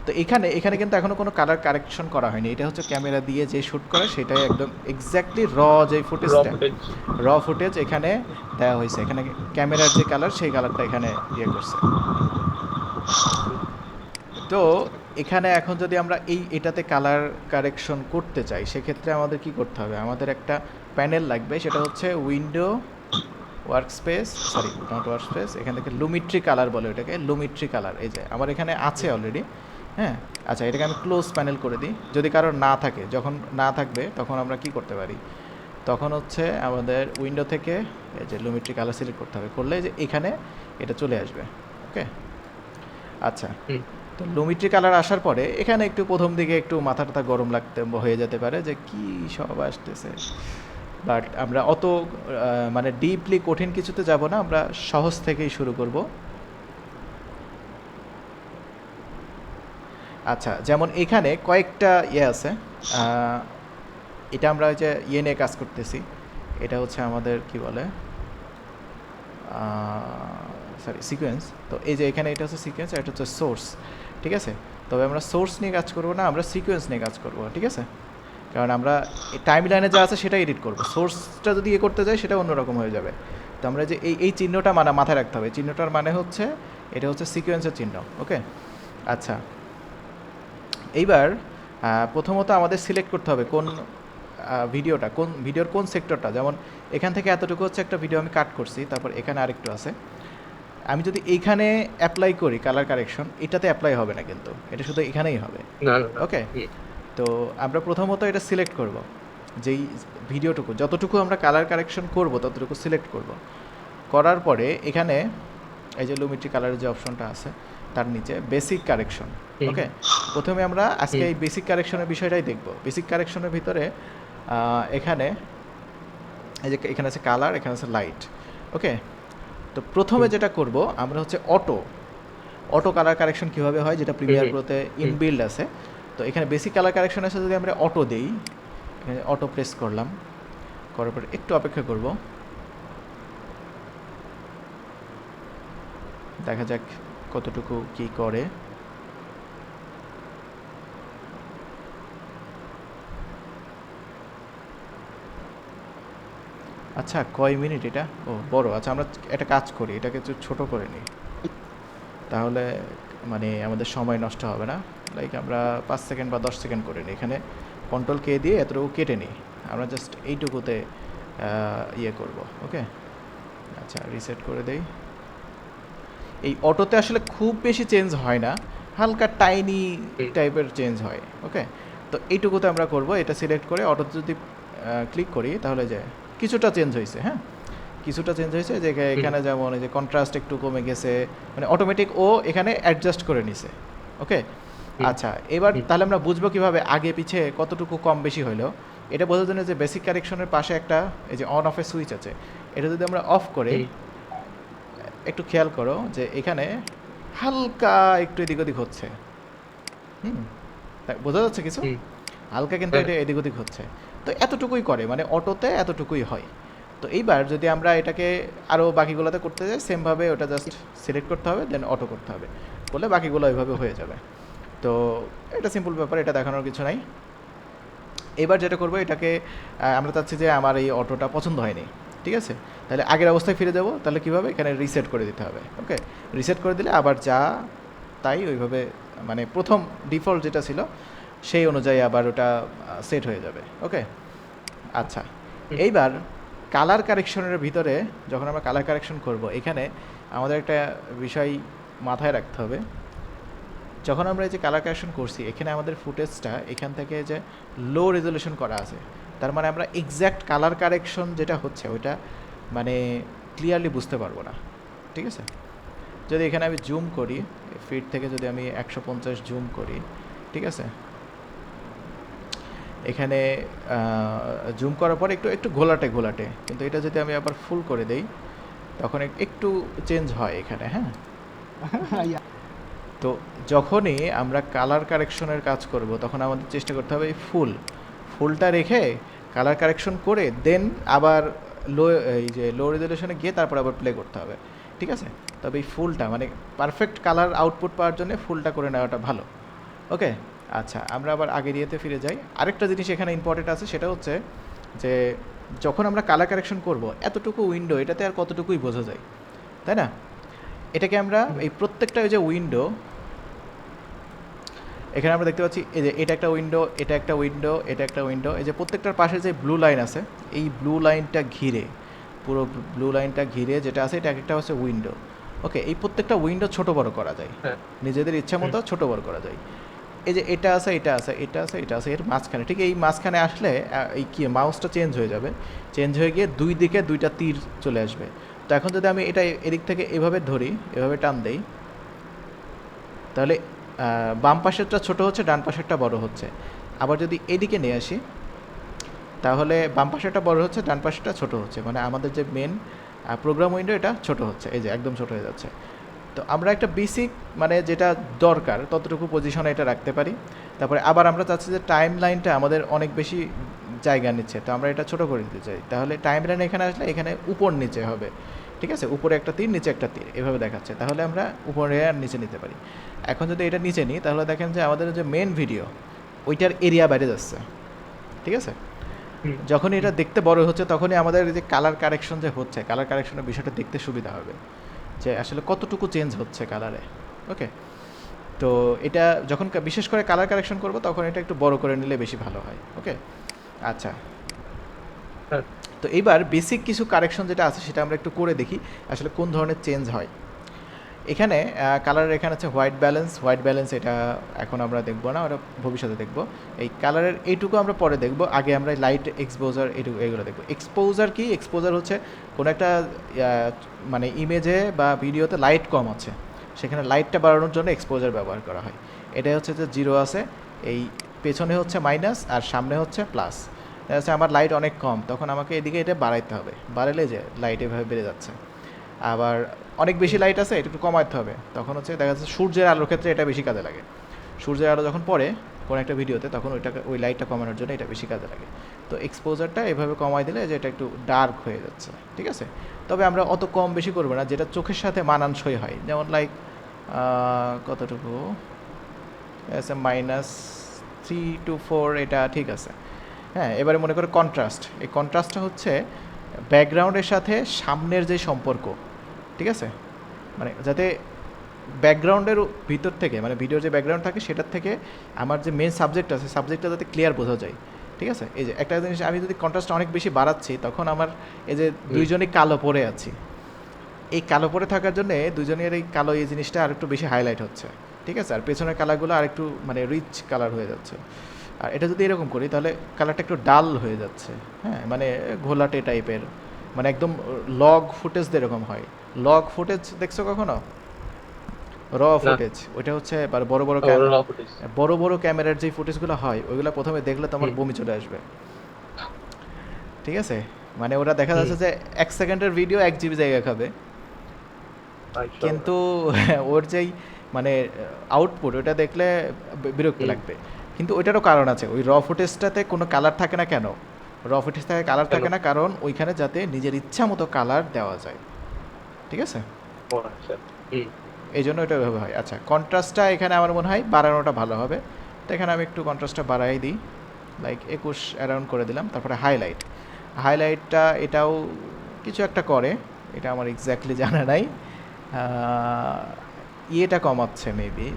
তো এখানে কিন্তু এখনও কোনো কালার কারেকশন করা হয়নি, এটা হচ্ছে ক্যামেরা দিয়ে যে শ্যুট করে সেটাই একদম এক্স্যাক্টলি যে ফুটেজটা র ফুটেজ এখানে দেওয়া হয়েছে। এখানে ক্যামেরার যে কালার সেই কালারটা এখানে ইয়ে করছে। তো এখানে এখন যদি আমরা এটাতে কালার কারেকশন করতে চাই সেক্ষেত্রে আমাদের কি করতে হবে, আমাদের একটা প্যানেল লাগবে, সেটা হচ্ছে window workspace, sorry not workspace, এখান থেকে লুমিট্রি কালার বলে ওটাকে, লুমিট্রি কালার। এই যে আমার এখানে আছে অলরেডি। হ্যাঁ, আচ্ছা, এটাকে আমি ক্লোজ প্যানেল করে দিই। যদি কারোর না থাকে, যখন না থাকবে তখন আমরা কি করতে পারি, তখন হচ্ছে আমাদের উইন্ডো থেকে এই যে লুমিট্রি কালার সিলেক্ট করতে হবে, করলে যে এখানে এটা চলে আসবে। ওকে, আচ্ছা, তো লুমিট্রি কালার আসার পরে এখানে একটু প্রথম দিকে একটু মাথা গরম লাগতে হয়ে যেতে পারে যে কি সব আসতেছে, বাট আমরা অত মানে ডিপলি কঠিন কিছুতে যাব না, আমরা সহজ থেকেই শুরু করব। আচ্ছা, যেমন এখানে কয়েকটা আছে, এটা আমরা যে নিয়ে কাজ করতেছি, এটা হচ্ছে আমাদের কি বলে সরি সিকোয়েন্স। তো এই যে এখানে এটা হচ্ছে সিকোয়েন্স, এটা হচ্ছে সোর্স। ঠিক আছে, তবে আমরা সোর্স নিয়ে কাজ করব না, আমরা সিকোয়েন্স নিয়ে কাজ করব। ঠিক আছে, কারণ আমরা টাইম লাইনে যা আছে সেটা এডিট করব, সোর্সটা যদি করতে যাই সেটা অন্যরকম হয়ে যাবে। তো আমরা যে এই চিহ্নটা মাথায় রাখতে হবে, চিহ্নটার মানে হচ্ছে এটা হচ্ছে সিকোয়েন্সের চিহ্ন। ওকে, আচ্ছা, এইবার প্রথমত আমাদের সিলেক্ট করতে হবে কোন ভিডিওর কোন সেক্টরটা। যেমন এখান থেকে এতটুকু হচ্ছে একটা ভিডিও আমি কাট করছি, তারপর এখানে আরেকটু আছে, আমি যদি এইখানে অ্যাপ্লাই করি কালার কারেকশন, এটাতে অ্যাপ্লাই হবে না, কিন্তু এটা শুধু এখানেই হবে। ওকে, তো আমরা প্রথমত এটা সিলেক্ট করব, যেই ভিডিওটুকু যতটুকু আমরা কালার কারেকশন করব ততটুকু সিলেক্ট করব। করার পরে এখানে এই যে লুমিট্রি কালারের যে অপশনটা আছে তার নিচে বেসিক কারেকশন। ওকে, প্রথমে আমরা আজকে এই বেসিক কারেকশনের বিষয়টাই দেখব। বেসিক কারেকশনের ভিতরে এখানে এই যে এখানে আছে কালার, এখানে আছে লাইট। ওকে, তো প্রথমে যেটা করব আমরা হচ্ছে অটো কালার কারেকশন কীভাবে হয়, যেটা প্রিমিয়ার প্রোতে ইনবিল্ড আছে। তো এখানে বেসিক কালার কারেকশন আছে, যদি আমরা অটো দেই, এখানে অটো প্রেস করলাম, করার পর একটু অপেক্ষা করব, দেখা যাক কতটুকু কি করে। আচ্ছা, কয় মিনিট এটা? ও বড়। আচ্ছা, আমরা একটা কাজ করি, এটাকে একটু ছোটো করে নিই, তাহলে মানে আমাদের সময় নষ্ট হবে না। লাইক আমরা 5 সেকেন্ড বা 10 সেকেন্ড করে নিই, এখানে কন্ট্রোল কে দিয়ে এতটুকু কেটে নিই, আমরা জাস্ট এইটুকুতে ইয়ে করব। ওকে, আচ্ছা, রিসেট করে দেই। এই অটোতে আসলে খুব বেশি চেঞ্জ হয় না, হালকা টাইনি টাইপের চেঞ্জ হয়। ওকে, তো এইটুকুতে আমরা করব, এটা সিলেক্ট করে অটোতে যদি ক্লিক করি তাহলে যে কিছুটা চেঞ্জ হয়েছে। হ্যাঁ, কিছুটা চেঞ্জ হয়েছে, যে এখানে যেমন এই যে কন্ট্রাস্ট একটু কমে গেছে, মানে অটোমেটিক ও এখানে অ্যাডজাস্ট করে নিছে। ওকে, আচ্ছা, এবার তাহলে আমরা বুঝবো কিভাবে আগে পিছে কতটুকু কম বেশি হইলো। এটা বোঝার জন্য যে বেসিক কারেকশনের পাশে একটা এই যে অন অফের সুইচ আছে, এটা যদি আমরা অফ করে একটু খেয়াল করো যে এখানে হালকা একটু এদিক ওদিক হচ্ছে। বোঝা যাচ্ছে কিছু হালকা, কিন্তু এটা এদিক ওদিক হচ্ছে। তো এতটুকুই করে, মানে অটোতে এতটুকুই হয়। তো এইবার যদি আমরা এটাকে আরও বাকিগুলোতে করতে যাই সেমভাবে ওটা জাস্ট সিলেক্ট করতে হবে, দেন অটো করতে হবে, করলে বাকিগুলো ওইভাবে হয়ে যাবে। তো এটা সিম্পল ব্যাপার, এটা দেখানোর কিছু নাই। এবার যেটা করবো এটাকে আমরা চাচ্ছি যে আমার এই অটোটা পছন্দ হয়নি, ঠিক আছে, তাহলে আগের অবস্থায় ফিরে যাব। তাহলে কীভাবে, এখানে রিসেট করে দিতে হবে। ওকে, রিসেট করে দিলে আবার যা তাই ওইভাবে মানে প্রথম ডিফল্ট যেটা ছিল সেই অনুযায়ী আবার ওটা সেট হয়ে যাবে। ওকে, আচ্ছা, এইবার কালার কারেকশনের ভিতরে যখন আমরা কালার কারেকশন করব, এখানে আমাদের একটা বিষয় মাথায় রাখতে হবে। যখন আমরা এই যে কালার কারেকশন করছি, এখানে আমাদের ফুটেজটা এখান থেকে যে লো রেজলিউশন করা আছে, তার মানে আমরা এক্স্যাক্ট কালার কারেকশন যেটা হচ্ছে ওইটা মানে ক্লিয়ারলি বুঝতে পারবো না, ঠিক আছে। যদি এখানে আমি জুম করি, ফিট থেকে যদি আমি 150 জুম করি, ঠিক আছে, এখানে জুম করার পর একটু একটু ঘোলাটে, কিন্তু এটা যদি আমি আবার ফুল করে দেই তখন একটু চেঞ্জ হয় এখানে, হ্যাঁ। তো যখনই আমরা কালার কারেকশনের কাজ করব তখন আমাদের চেষ্টা করতে হবে এই ফুলটা রেখে কালার কারেকশন করে দেন আবার লো রেজলিউশনে গিয়ে তারপর আবার প্লে করতে হবে, ঠিক আছে। তবে এই ফুলটা মানে পারফেক্ট কালার আউটপুট পাওয়ার জন্য ফুলটা করে নেওয়াটা ভালো। ওকে, আচ্ছা, আমরা আবার আগের ইয়েতে ফিরে যাই। আরেকটা জিনিস এখানে ইম্পর্টেন্ট আছে, সেটা হচ্ছে যে যখন আমরা কালার কারেকশন করব এতটুকু উইন্ডো এটাতে আর কতটুকুই বোঝা যায়, তাই না। এটাকে আমরা এই প্রত্যেকটা ওই যে উইন্ডো, এখানে আমরা দেখতে পাচ্ছি এই যে এটা একটা উইন্ডো, এটা একটা উইন্ডো, এটা একটা উইন্ডো, এই যে প্রত্যেকটার পাশে যে ব্লু লাইন আছে, এই ব্লু লাইনটা ঘিরে, পুরো ব্লু লাইনটা ঘিরে যেটা আছে এটা একটা হচ্ছে উইন্ডো। ওকে, এই প্রত্যেকটা উইন্ডো ছোট বড় করা যায়, নিজেদের ইচ্ছা মতো ছোট বড় করা যায়। এই যে এটা আছে, এটা আছে, এটা আছে, এটা আছে, এর মাঝখানে, ঠিক এই মাঝখানে আসলে এই কি মাউসটা চেঞ্জ হয়ে যাবে, চেঞ্জ হয়ে গিয়ে দুই দিকে দুইটা তীর চলে আসবে। তো এখন যদি আমি এটা এদিক থেকে এভাবে ধরি, এভাবে টান দেই, তাহলে বাম পাশেরটা ছোট হচ্ছে, ডান পাশেরটা বড় হচ্ছে। আবার যদি এদিকে নিয়ে আসি তাহলে বাম পাশেরটা বড় হচ্ছে, ডান পাশেরটা ছোট হচ্ছে, মানে আমাদের যে মেন প্রোগ্রাম উইন্ডো এটা ছোট হচ্ছে, এই যে একদম ছোট হয়ে যাচ্ছে। তো আমরা একটা বেসিক মানে যেটা দরকার ততটুকু পজিশনে এটা রাখতে পারি। তারপরে আবার আমরা চাচ্ছি যে টাইম লাইনটা আমাদের অনেক বেশি জায়গা নিচ্ছে, তো আমরা এটা ছোট করে দিতে চাই। তাহলে টাইম লাইন এখানে আসলে এখানে উপর নিচে হবে, ঠিক আছে, উপরে একটা তীর নিচে একটা তীর এভাবে দেখাচ্ছে, তাহলে আমরা উপরে আর নিচে নিতে পারি। এখন যদি এটা নিচে নিই তাহলে দেখেন যে আমাদের যে মেন ভিডিও ওইটার এরিয়া বাইরে যাচ্ছে, ঠিক আছে। যখন এটা দেখতে বড় হচ্ছে তখনই আমাদের যে কালার কারেকশন যে হচ্ছে, কালার কারেকশনের বিষয়টা দেখতে সুবিধা হবে যে আসলে কতটুকু চেঞ্জ হচ্ছে কালারে। ওকে, তো এটা যখন বিশেষ করে কালার কারেকশন করব তখন এটা একটু বড় করে নিলে বেশি ভালো হয়। ওকে, আচ্ছা, তো এইবার বেসিক কিছু কারেকশন যেটা আছে সেটা আমরা একটু করে দেখি আসলে কোন ধরনের চেঞ্জ হয়। এখানে কালারের এখানে আছে হোয়াইট ব্যালেন্স, এটা এখন আমরা দেখব না, ওটা ভবিষ্যতে দেখব। এই কালারের এইটুকু আমরা পরে দেখব, আগে আমরা লাইট এক্সপোজার এগুলো দেখব। এক্সপোজার কি, এক্সপোজার হচ্ছে কোনো একটা মানে ইমেজে বা ভিডিওতে লাইট কম আছে, সেখানে লাইটটা বাড়ানোর জন্য এক্সপোজার ব্যবহার করা হয়। এটাই হচ্ছে যে 0 আছে, এই পেছনে হচ্ছে মাইনাস আর সামনে হচ্ছে প্লাস। দেখা যাচ্ছে আমার লাইট অনেক কম, তখন আমাকে এদিকে এটা বাড়াইতে হবে, বাড়ালে যে লাইট এভাবে বেড়ে যাচ্ছে। আবার অনেক বেশি লাইট আছে, এটা একটু কমাতে হবে, তখন হচ্ছে দেখা যাচ্ছে সূর্যের আলোর ক্ষেত্রে এটা বেশি কাজে লাগে। সূর্যের আলো যখন পড়ে কোনো একটা ভিডিওতে তখন ওই লাইটটা কমানোর জন্য এটা বেশি কাজে লাগে। তো এক্সপোজারটা এভাবে কমাই দিলে যে এটা একটু ডার্ক হয়ে যাচ্ছে, ঠিক আছে। তবে আমরা অত কম বেশি করবো না, যেটা চোখের সাথে মানানসই হয়, যেমন লাইক কতটুকু আছে, -3 to 4, এটা ঠিক আছে। হ্যাঁ, এবারে মনে করে কন্ট্রাস্ট, এই কন্ট্রাস্টটা হচ্ছে ব্যাকগ্রাউন্ডের সাথে সামনের যে সম্পর্ক, ঠিক আছে, মানে যাতে ব্যাকগ্রাউন্ডের ভিতর থেকে মানে ভিডিওর যে ব্যাকগ্রাউন্ড থাকে সেটার থেকে আমার যে মেন সাবজেক্ট আছে সাবজেক্টটা যাতে ক্লিয়ার বোঝা যায়, ঠিক আছে। এই যে একটা জিনিস আমি যদি কন্ট্রাস্ট অনেক বেশি বাড়াচ্ছি তখন আমার এই যে দুইজনই কালো পরে আছি, এই কালো পরে থাকার জন্য দুজনের এই কালো এই জিনিসটা আর একটু বেশি হাইলাইট হচ্ছে, ঠিক আছে। আর পেছনের কালারগুলো আর একটু মানে রিচ কালার হয়ে যাচ্ছে। আর এটা যদি এরকম করি তাহলে কালারটা একটু ডাল হয়ে যাচ্ছে, হ্যাঁ, মানে ঘোলাটে টাইপের, মানে একদম লগ ফুটেজ যেরকম হয়। লগ ফুটেজ দেখছো কখনো? র ফুটেজ, ওইটা হচ্ছে বড় বড় ক্যামেরার যে ফুটেজগুলো হয় ওইগুলো প্রথমে দেখলে তোমার বমি চলে আসবে, ঠিক আছে। মানে ওরা দেখা যাচ্ছে যে 1 সেকেন্ডের ভিডিও 1 GB জায়গা খাবে, কিন্তু ওর যেই মানে আউটপুট ওটা দেখলে বিরক্ত লাগবে। কিন্তু ওইটারও কারণ আছে, ওই র ফুটেজটাতে কোনো কালার থাকে না কেন, র ফুটেজটায় কালার কেন? থাকে না কারণ ওইখানে যাতে নিজের ইচ্ছা মতো কালার দেওয়া যায়, ঠিক আছে? ও আচ্ছা। হুম। এই জন্য এটা ওইভাবে হয়। আচ্ছা, কন্ট্রাস্টটা এখানে আমার মনে হয় বাড়ানোটা ভালো হবে। তো এখানে আমি একটু কন্ট্রাস্টটা বাড়াই দিই, লাইক 21 অ্যারাউন্ড করে দিলাম। তারপরে হাইলাইটটা এটাও কিছু একটা করে, এটা আমার এক্স্যাক্টলি জানা নাই। ইয়েটা কমাচ্ছে মেবি,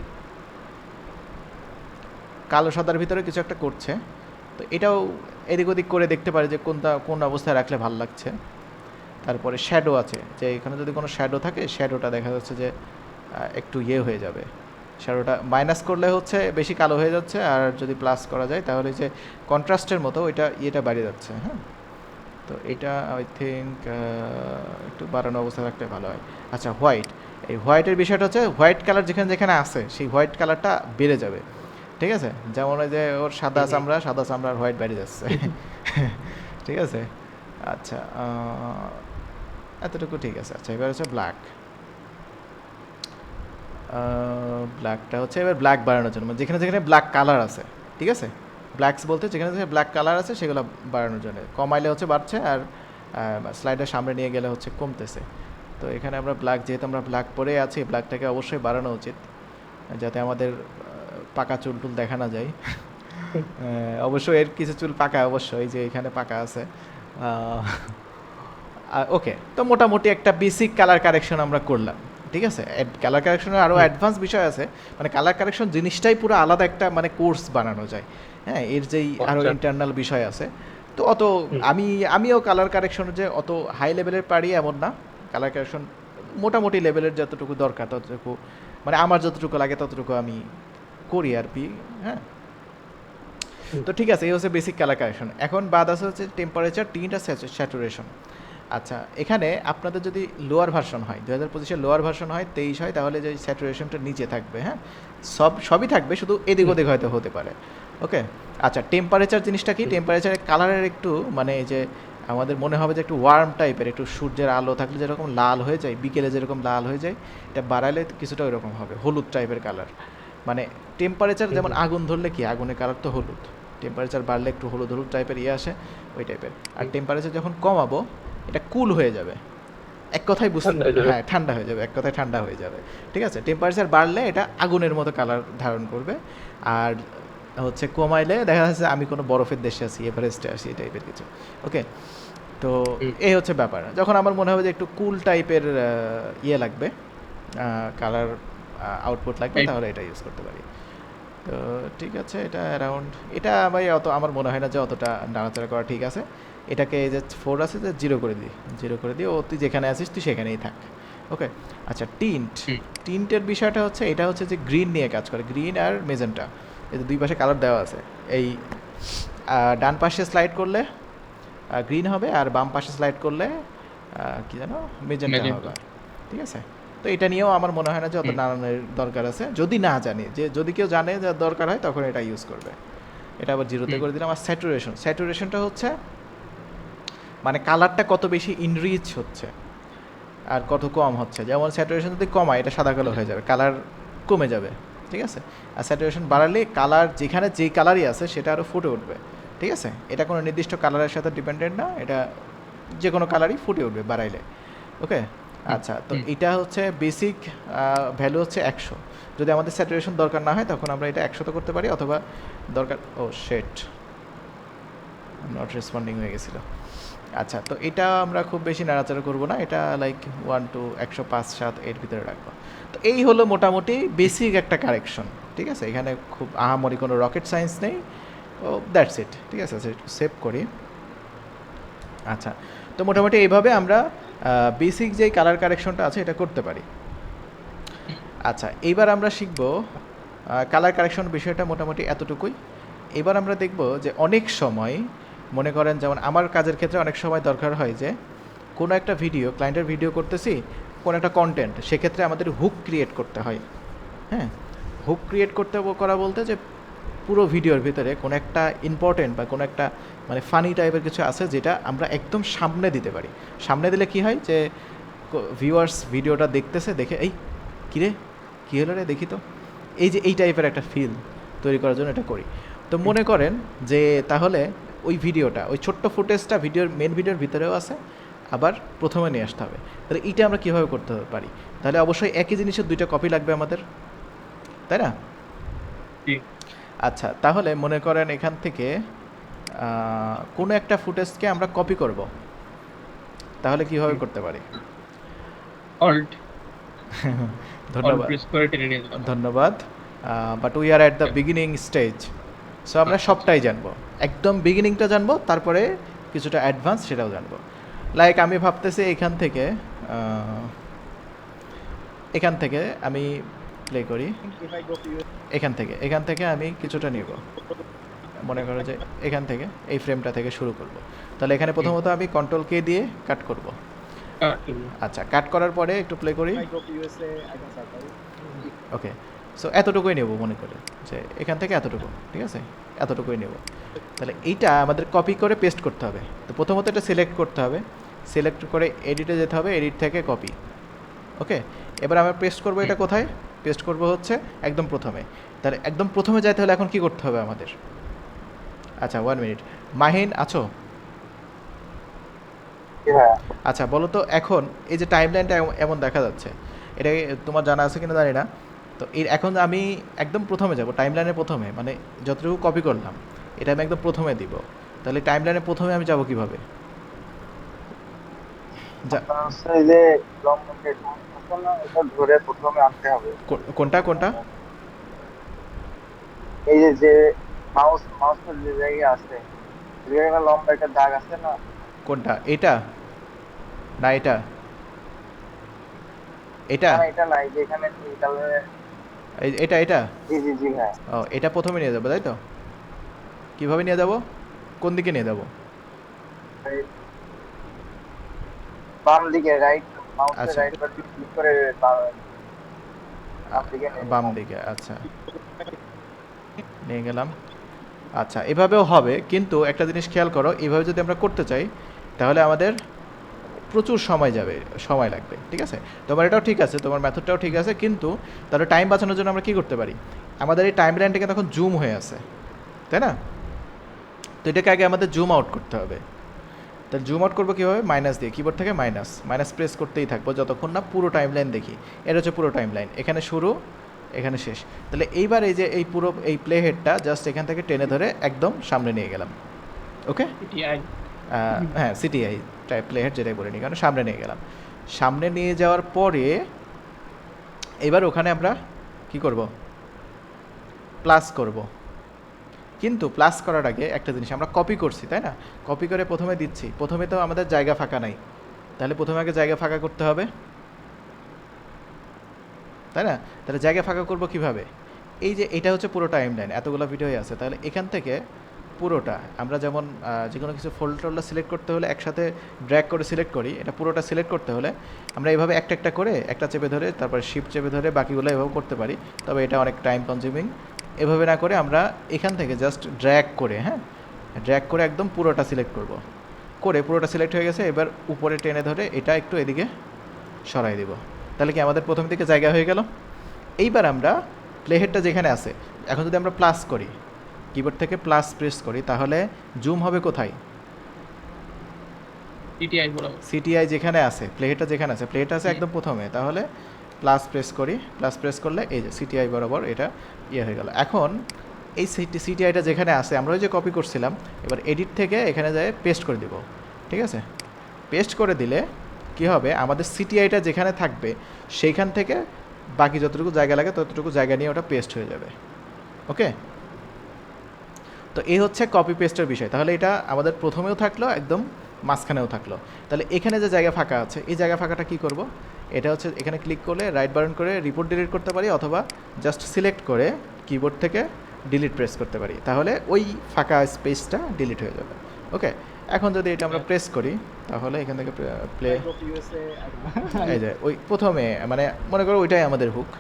কালো সাদার ভিতরে কিছু একটা করছে। তো এটাও এদিক ওদিক করে দেখতে পারে যে কোন অবস্থায় রাখলে ভালো লাগছে। তারপরে শ্যাডো আছে, যে এখানে যদি কোনো শ্যাডো থাকে, শ্যাডোটা দেখা যাচ্ছে যে একটু ইয়ে হয়ে যাবে। শ্যাডোটা মাইনাস করলে হচ্ছে বেশি কালো হয়ে যাচ্ছে, আর যদি প্লাস করা যায় তাহলে যে কন্ট্রাস্টের মতো ইয়েটা বাড়িয়ে যাচ্ছে। হ্যাঁ, তো এটা আই থিঙ্ক একটু বাড়ানো অবস্থায় রাখলে ভালো হয়। আচ্ছা, এই হোয়াইটের বিষয়টা হচ্ছে হোয়াইট কালার যেখানে যেখানে আছে সেই হোয়াইট কালারটা বেড়ে যাবে, ঠিক আছে? যেমন ওই যে ওর সাদা চামড়ার হোয়াইট বেড়ে যাচ্ছে। ঠিক আছে, আচ্ছা, এতটুকু ঠিক আছে। আচ্ছা, এবার হচ্ছে ব্ল্যাকটা হচ্ছে এবার ব্ল্যাক বাড়ানোর জন্য, যেখানে যেখানে ব্ল্যাক কালার আছে, ঠিক আছে? ব্ল্যাকস বলতে যেখানে যেখানে ব্ল্যাক কালার আছে সেগুলো বাড়ানোর জন্য। কমাইলে হচ্ছে বাড়ছে, আর স্লাইডের সামনে নিয়ে গেলে হচ্ছে কমতেছে। তো এখানে আমরা যেহেতু আমরা ব্ল্যাক পরে আছি, ব্ল্যাকটাকে অবশ্যই বাড়ানো উচিত, যাতে আমাদের পাকা চুল টুল দেখা না যায়। অবশ্যই এর কিছু চুল পাকা, অবশ্যই যে এখানে পাকা আছে। ওকে, তো মোটামুটি একটা বেসিক কালার কারেকশন আমরা করলাম, ঠিক আছে? কালার কারেকশনের আরও অ্যাডভান্স বিষয় আছে, মানে কালার কারেকশন জিনিসটাই পুরো আলাদা একটা মানে কোর্স বানানো যায়। হ্যাঁ, এর যেই আরও ইন্টারনাল বিষয় আছে। তো আমিও কালার কারেকশনের যে অত হাই লেভেলের পারি এমন না। কালার কারেকশন মোটামুটি লেভেলের যতটুকু দরকার ততটুকু, মানে আমার যতটুকু লাগে ততটুকু আমি করি আর কি। হ্যাঁ, তো ঠিক আছে, এই হচ্ছে বেসিক কালার কারেকশন। এখন বাদ আছে হচ্ছে টেম্পারেচার, টিন্ট আর স্যাচুরেশন। আচ্ছা, এখানে আপনাদের যদি লোয়ার ভার্সন হয়, 2025-এর লোয়ার ভার্সন হয়, 23 হয়, তাহলে যে স্যাচুরেশনটা নিচে থাকবে। হ্যাঁ, সবই থাকবে, শুধু এদিক ওদিক হয়তো হতে পারে। ওকে, আচ্ছা, টেম্পারেচার জিনিসটা কি? টেম্পারেচারের কালারের একটু মানে এই যে আমাদের মনে হবে যে একটু ওয়ার্ম টাইপের, একটু সূর্যের আলো থাকলে যেরকম লাল হয়ে যায়, বিকেলে যেরকম লাল হয়ে যায়, এটা বাড়ালে কিছুটা ওইরকম হবে, হলুদ টাইপের কালার। মানে টেম্পারেচার যেমন আগুন ধরলে কি, আগুনের কালার তো হলুদ, টেম্পারেচার বাড়লে একটু হলুদ হলুদ টাইপের ইয়ে আসে, ওই টাইপের। আর টেম্পারেচার যখন কমাবো, এটা কুল হয়ে যাবে, এক কথায় বুঝতে, হ্যাঁ, ঠান্ডা হয়ে যাবে, এক কথায় ঠান্ডা হয়ে যাবে, ঠিক আছে? টেম্পারেচার বাড়লে এটা আগুনের মতো কালার ধারণ করবে, আর হচ্ছে কমাইলে দেখা যাচ্ছে আমি কোনো বরফের দেশে আছি, এভারেস্টে আসি, এই টাইপের কিছু। ওকে, তো এই হচ্ছে ব্যাপার। যখন আমার মনে হবে যে একটু কুল টাইপের ইয়ে লাগবে, কালার আউটপুট লাগবে, তাহলে এটা ইউজ করতে পারি। তো ঠিক আছে, এটা অ্যারাউন্ড, এটা ভাই আমার মনে হয় না যে অতটা নাড়াচাড়া করা ঠিক আছে। এটাকে যে 4 আছে যে 0 করে দিই, ও তুই যেখানে আছিস তুই সেখানেই থাক। ওকে, আচ্ছা, টিন্টের বিষয়টা হচ্ছে, এটা হচ্ছে যে গ্রিন নিয়ে কাজ করে, গ্রিন আর মেজেন্টা, এতে দুই পাশে কালার দেওয়া আছে। এই ডান পাশে স্লাইড করলে গ্রিন হবে, আর বাম পাশে স্লাইড করলে কি জানো, মেজেন্টা হবে, ঠিক আছে? তো এটা নিয়েও আমার মনে হয় না যে অত নাড়ানোর দরকার আছে, যদি না জানি, যে যদি কেউ জানে যে দরকার হয় তখন এটা ইউজ করবে। এটা আবার 0-তে করে দিলাম। আর স্যাচুরেশনটা হচ্ছে মানে কালারটা কত বেশি ইনরিচ হচ্ছে আর কত কম হচ্ছে। যেমন স্যাচুরেশন যদি কমায়, এটা সাদা কালো হয়ে যাবে, কালার কমে যাবে, ঠিক আছে? আর স্যাচুরেশন বাড়ালে কালার যেখানে যেই কালারই আছে সেটা আরও ফুটে উঠবে, ঠিক আছে? এটা কোনো নির্দিষ্ট কালারের সাথে ডিপেন্ডেন্ট না, এটা যে কোনো কালারই ফুটে উঠবে বাড়াইলে। ওকে, আচ্ছা, তো এটা হচ্ছে বেসিক ভ্যালু হচ্ছে 100। যদি আমাদের স্যাচুরেশন দরকার না হয় তখন আমরা এটা 100 করতে পারি, অথবা দরকার, ও শেট, নট রেসপন্ডিং হয়ে গেছিলো। আচ্ছা, তো এটা আমরা খুব বেশি নাড়াচাড়া করবো না, এটা লাইক 1 to 105-7 এর ভিতরে রাখবো। তো এই হলো মোটামুটি বেসিক একটা কারেকশন, ঠিক আছে? এখানে খুব আহামরি কোনো রকেট সায়েন্স নেই, ও দ্যাটস ইট, ঠিক আছে? একটু সেভ করি। আচ্ছা, তো মোটামুটি এইভাবে আমরা বেসিক যেই কালার কারেকশনটা আছে এটা করতে পারি। আচ্ছা, এইবার আমরা শিখব কালার কারেকশন বিষয়টা মোটামুটি এতটুকুই। এবার আমরা দেখব যে অনেক সময় মনে করেন, যেমন আমার কাজের ক্ষেত্রে অনেক সময় দরকার হয় যে কোনো একটা ভিডিও, ক্লায়েন্টের ভিডিও করতেছি, কোনো একটা কন্টেন্ট, সেক্ষেত্রে আমাদের হুক ক্রিয়েট করতে হয়। হ্যাঁ, হুক ক্রিয়েট করা বলতে যে পুরো ভিডিওর ভিতরে কোনো একটা ইম্পর্টেন্ট বা কোনো একটা মানে ফানি টাইপের কিছু আছে যেটা আমরা একদম সামনে দিতে পারি। সামনে দিলে কি হয় যে ভিউয়ার্স ভিডিওটা দেখতেছে, দেখে এই কিরে কী হলো রে, দেখি তো, এই যে এই টাইপের একটা ফিল তৈরি করার জন্য এটা করি। তো মনে করেন যে তাহলে ওই ভিডিওটা, ওই ছোট্ট ফুটেজটা মেন ভিডিওর ভিতরেও আছে, আবার প্রথমে নিয়ে আসতে হবে। তাহলে এইটা আমরা কীভাবে করতে পারি? তাহলে অবশ্যই একই জিনিসের 2টা কপি লাগবে আমাদের, তাই না? জি। আচ্ছা, তাহলে মনে করেন এখান থেকে কোনো একটা ফুটেজকে আমরা কপি করব, তাহলে কীভাবে করতে পারি? অল্ট ধন্যবাদ, প্রেস করে টেনে নিয়ে যাবেন। ধন্যবাদ। But we are at the beginning stage, so আমরা সবটাই জানবো, একদম বিগিনিংটা জানবো, তারপরে কিছুটা অ্যাডভান্স সেটাও জানবো। লাইক আমি ভাবতেছি এখান থেকে আমি প্লে করি, এখান থেকে আমি কিছুটা নিব, মনে করো যে এখান থেকে এই ফ্রেমটা থেকে শুরু করব। তাহলে এখানে প্রথমত আমি কন্ট্রোল কে দিয়ে কাট করব। আচ্ছা, কাট করার পরে একটু প্লে করি। ওকে, সো এতটুকুই নেব, মনে করে যে এখান থেকে এতটুকু, ঠিক আছে, এতটুকুই নেব। তাহলে এইটা আমাদের কপি করে পেস্ট করতে হবে। তো প্রথমত এটা সিলেক্ট করতে হবে, সিলেক্ট করে এডিটে যেতে হবে, এডিট থেকে কপি। ওকে, এবার আমরা পেস্ট করব। এটা কোথায় পেস্ট করব? হচ্ছে একদম প্রথমে। তাহলে একদম প্রথমে যাইতে হলে এখন কি করতে হবে আমাদের? আচ্ছা, 1 মিনিট। মাহিন আছো? আচ্ছা, বলো তো এখন এই যে টাইমলাইনটা এমন দেখা যাচ্ছে, এটা তোমার জানা আছে কিনা জানি না। তো এখন আমি একদম প্রথমে যাব, টাইমলাইনের প্রথমে, মানে যতটুকু কপি করলাম এটা আমি একদম প্রথমে দিব। তাহলে টাইমলাইনের প্রথমে আমি যাব কিভাবে? ধরে প্রথমে আনতে হবে। কোনটা? এই যে মাউসের যে জায়গায় আছে, লম্বা একটা দাগ আছে না? কোনটা? এটা না এটা? এটা এটা নাই, যেখানে নীল কালারের। এটা জি জি জি, হ্যাঁ। ও, এটা প্রথমে নিয়ে যাবো, তাই তো? কিভাবে নিয়ে যাব? কোন দিকে নিয়ে যাব? বাম দিকে, রাইট মাউসের আচ্ছা, রাইট বাটন ক্লিক করে বাম দিকে নিয়ে বাম দিকে। আচ্ছা, নিয়ে গেলাম। আচ্ছা, এভাবেও হবে, কিন্তু একটা জিনিস খেয়াল করো, এভাবে যদি আমরা করতে চাই তাহলে আমাদের প্রচুর সময় লাগবে, ঠিক আছে? তোমার এটাও ঠিক আছে, তোমার মেথডটাও ঠিক আছে, কিন্তু তাহলে টাইম বাঁচানোর জন্য আমরা কী করতে পারি? আমাদের এই টাইম লাইনটাকে তখন জুম হয়ে আছে, তাই না? তো এটাকে আগে আমাদের জুম আউট করতে হবে। তাহলে জুম আউট করবো কীভাবে? মাইনাস দিয়ে, কিবোর্ড থেকে মাইনাস প্রেস করতেই থাকবো যতক্ষণ না পুরো টাইম লাইন দেখি। এটা হচ্ছে পুরো টাইম লাইন, এখানে শুরু, এখানে শেষ। তাহলে এইবার এই যে এই প্লে হেডটা জাস্ট এখান থেকে টেনে ধরে একদম সামনে নিয়ে গেলাম। ওকে, হ্যাঁ, সিটিআই প্লে হেড যেটাই বলে নি, কারণ সামনে নিয়ে গেলাম। সামনে নিয়ে যাওয়ার পরে এবার ওখানে আমরা কি করব? প্লাস করব। কিন্তু প্লাস করার আগে একটা জিনিস, আমরা কপি করছি, তাই না? কপি করে প্রথমে দিচ্ছি, প্রথমে তো আমাদের জায়গা ফাঁকা নাই, তাহলে প্রথমে আগে জায়গা ফাঁকা করতে হবে, তাই না? তাহলে জায়গা ফাঁকা করব কিভাবে? এই যে এটা হচ্ছে পুরো টাইম লাইন, এতগুলো ভিডিওই আছে। তাহলে এখান থেকে পুরোটা আমরা যেমন যে কোনো কিছু ফোল্ডার সিলেক্ট করতে হলে একসাথে ড্র্যাগ করে সিলেক্ট করি, এটা পুরোটা সিলেক্ট করতে হলে আমরা এইভাবে একটা করে একটা চেপে ধরে তারপরে শিফট চেপে ধরে বাকিগুলো এভাবে করতে পারি, তবে এটা অনেক টাইম কনজিউমিং। এভাবে না করে আমরা এখান থেকে জাস্ট ড্র্যাগ করে, ড্র্যাগ করে একদম পুরোটা সিলেক্ট করব, করে পুরোটা সিলেক্ট হয়ে গেছে। এবার উপরে টেনে ধরে এটা একটু এদিকে সরাই দেব, তাহলে কি আমাদের প্রথম দিকে জায়গা হয়ে গেল। এইবার আমরা প্লে হেডটা যেখানে আছে, এখন যদি আমরা প্লাস করি, কিবোর্ড থেকে প্লাস প্রেস করি, তাহলে জুম হবে কোথায়? সিটিআই যেখানে আছে, প্লেটা যেখানে আছে, প্লেটা আছে একদম প্রথমে। তাহলে প্লাস প্রেস করি, প্লাস প্রেস করলে এই যে সিটিআই বরাবর এটা হয়ে গেল। এখন এই সিটিআইটা যেখানে আছে, আমরা ওই যে কপি করছিলাম, এবার এডিট থেকে এখানে যায় পেস্ট করে দিব, ঠিক আছে? পেস্ট করে দিলে কি হবে? আমাদের সিটিআইটা যেখানে থাকবে সেইখান থেকে বাকি যতটুকু জায়গা লাগে ততটুকু জায়গা নিয়ে ওটা পেস্ট হয়ে যাবে। ওকে, তো এই হচ্ছে কপি পেস্টের বিষয়। তাহলে এটা আমাদের প্রথমেও থাকলো, একদম মাঝখানেও থাকলো। তাহলে এখানে যে জায়গা ফাঁকা আছে, এই জায়গা ফাঁকাটা কি করব? এটা হচ্ছে এখানে ক্লিক করলে রাইট বাটন করে রিপোর্ট ডিলিট করতে পারি, অথবা জাস্ট সিলেক্ট করে কিবোর্ড থেকে ডিলিট প্রেস করতে পারি, তাহলে ওই ফাঁকা স্পেসটা ডিলিট হয়ে যাবে। ওকে, এখন যদি এটা আমরা প্রেস করি, তাহলে এখান থেকে প্লে, এই যে ওই প্রথমে, মানে মনে করো ওইটাই আমাদের হুক,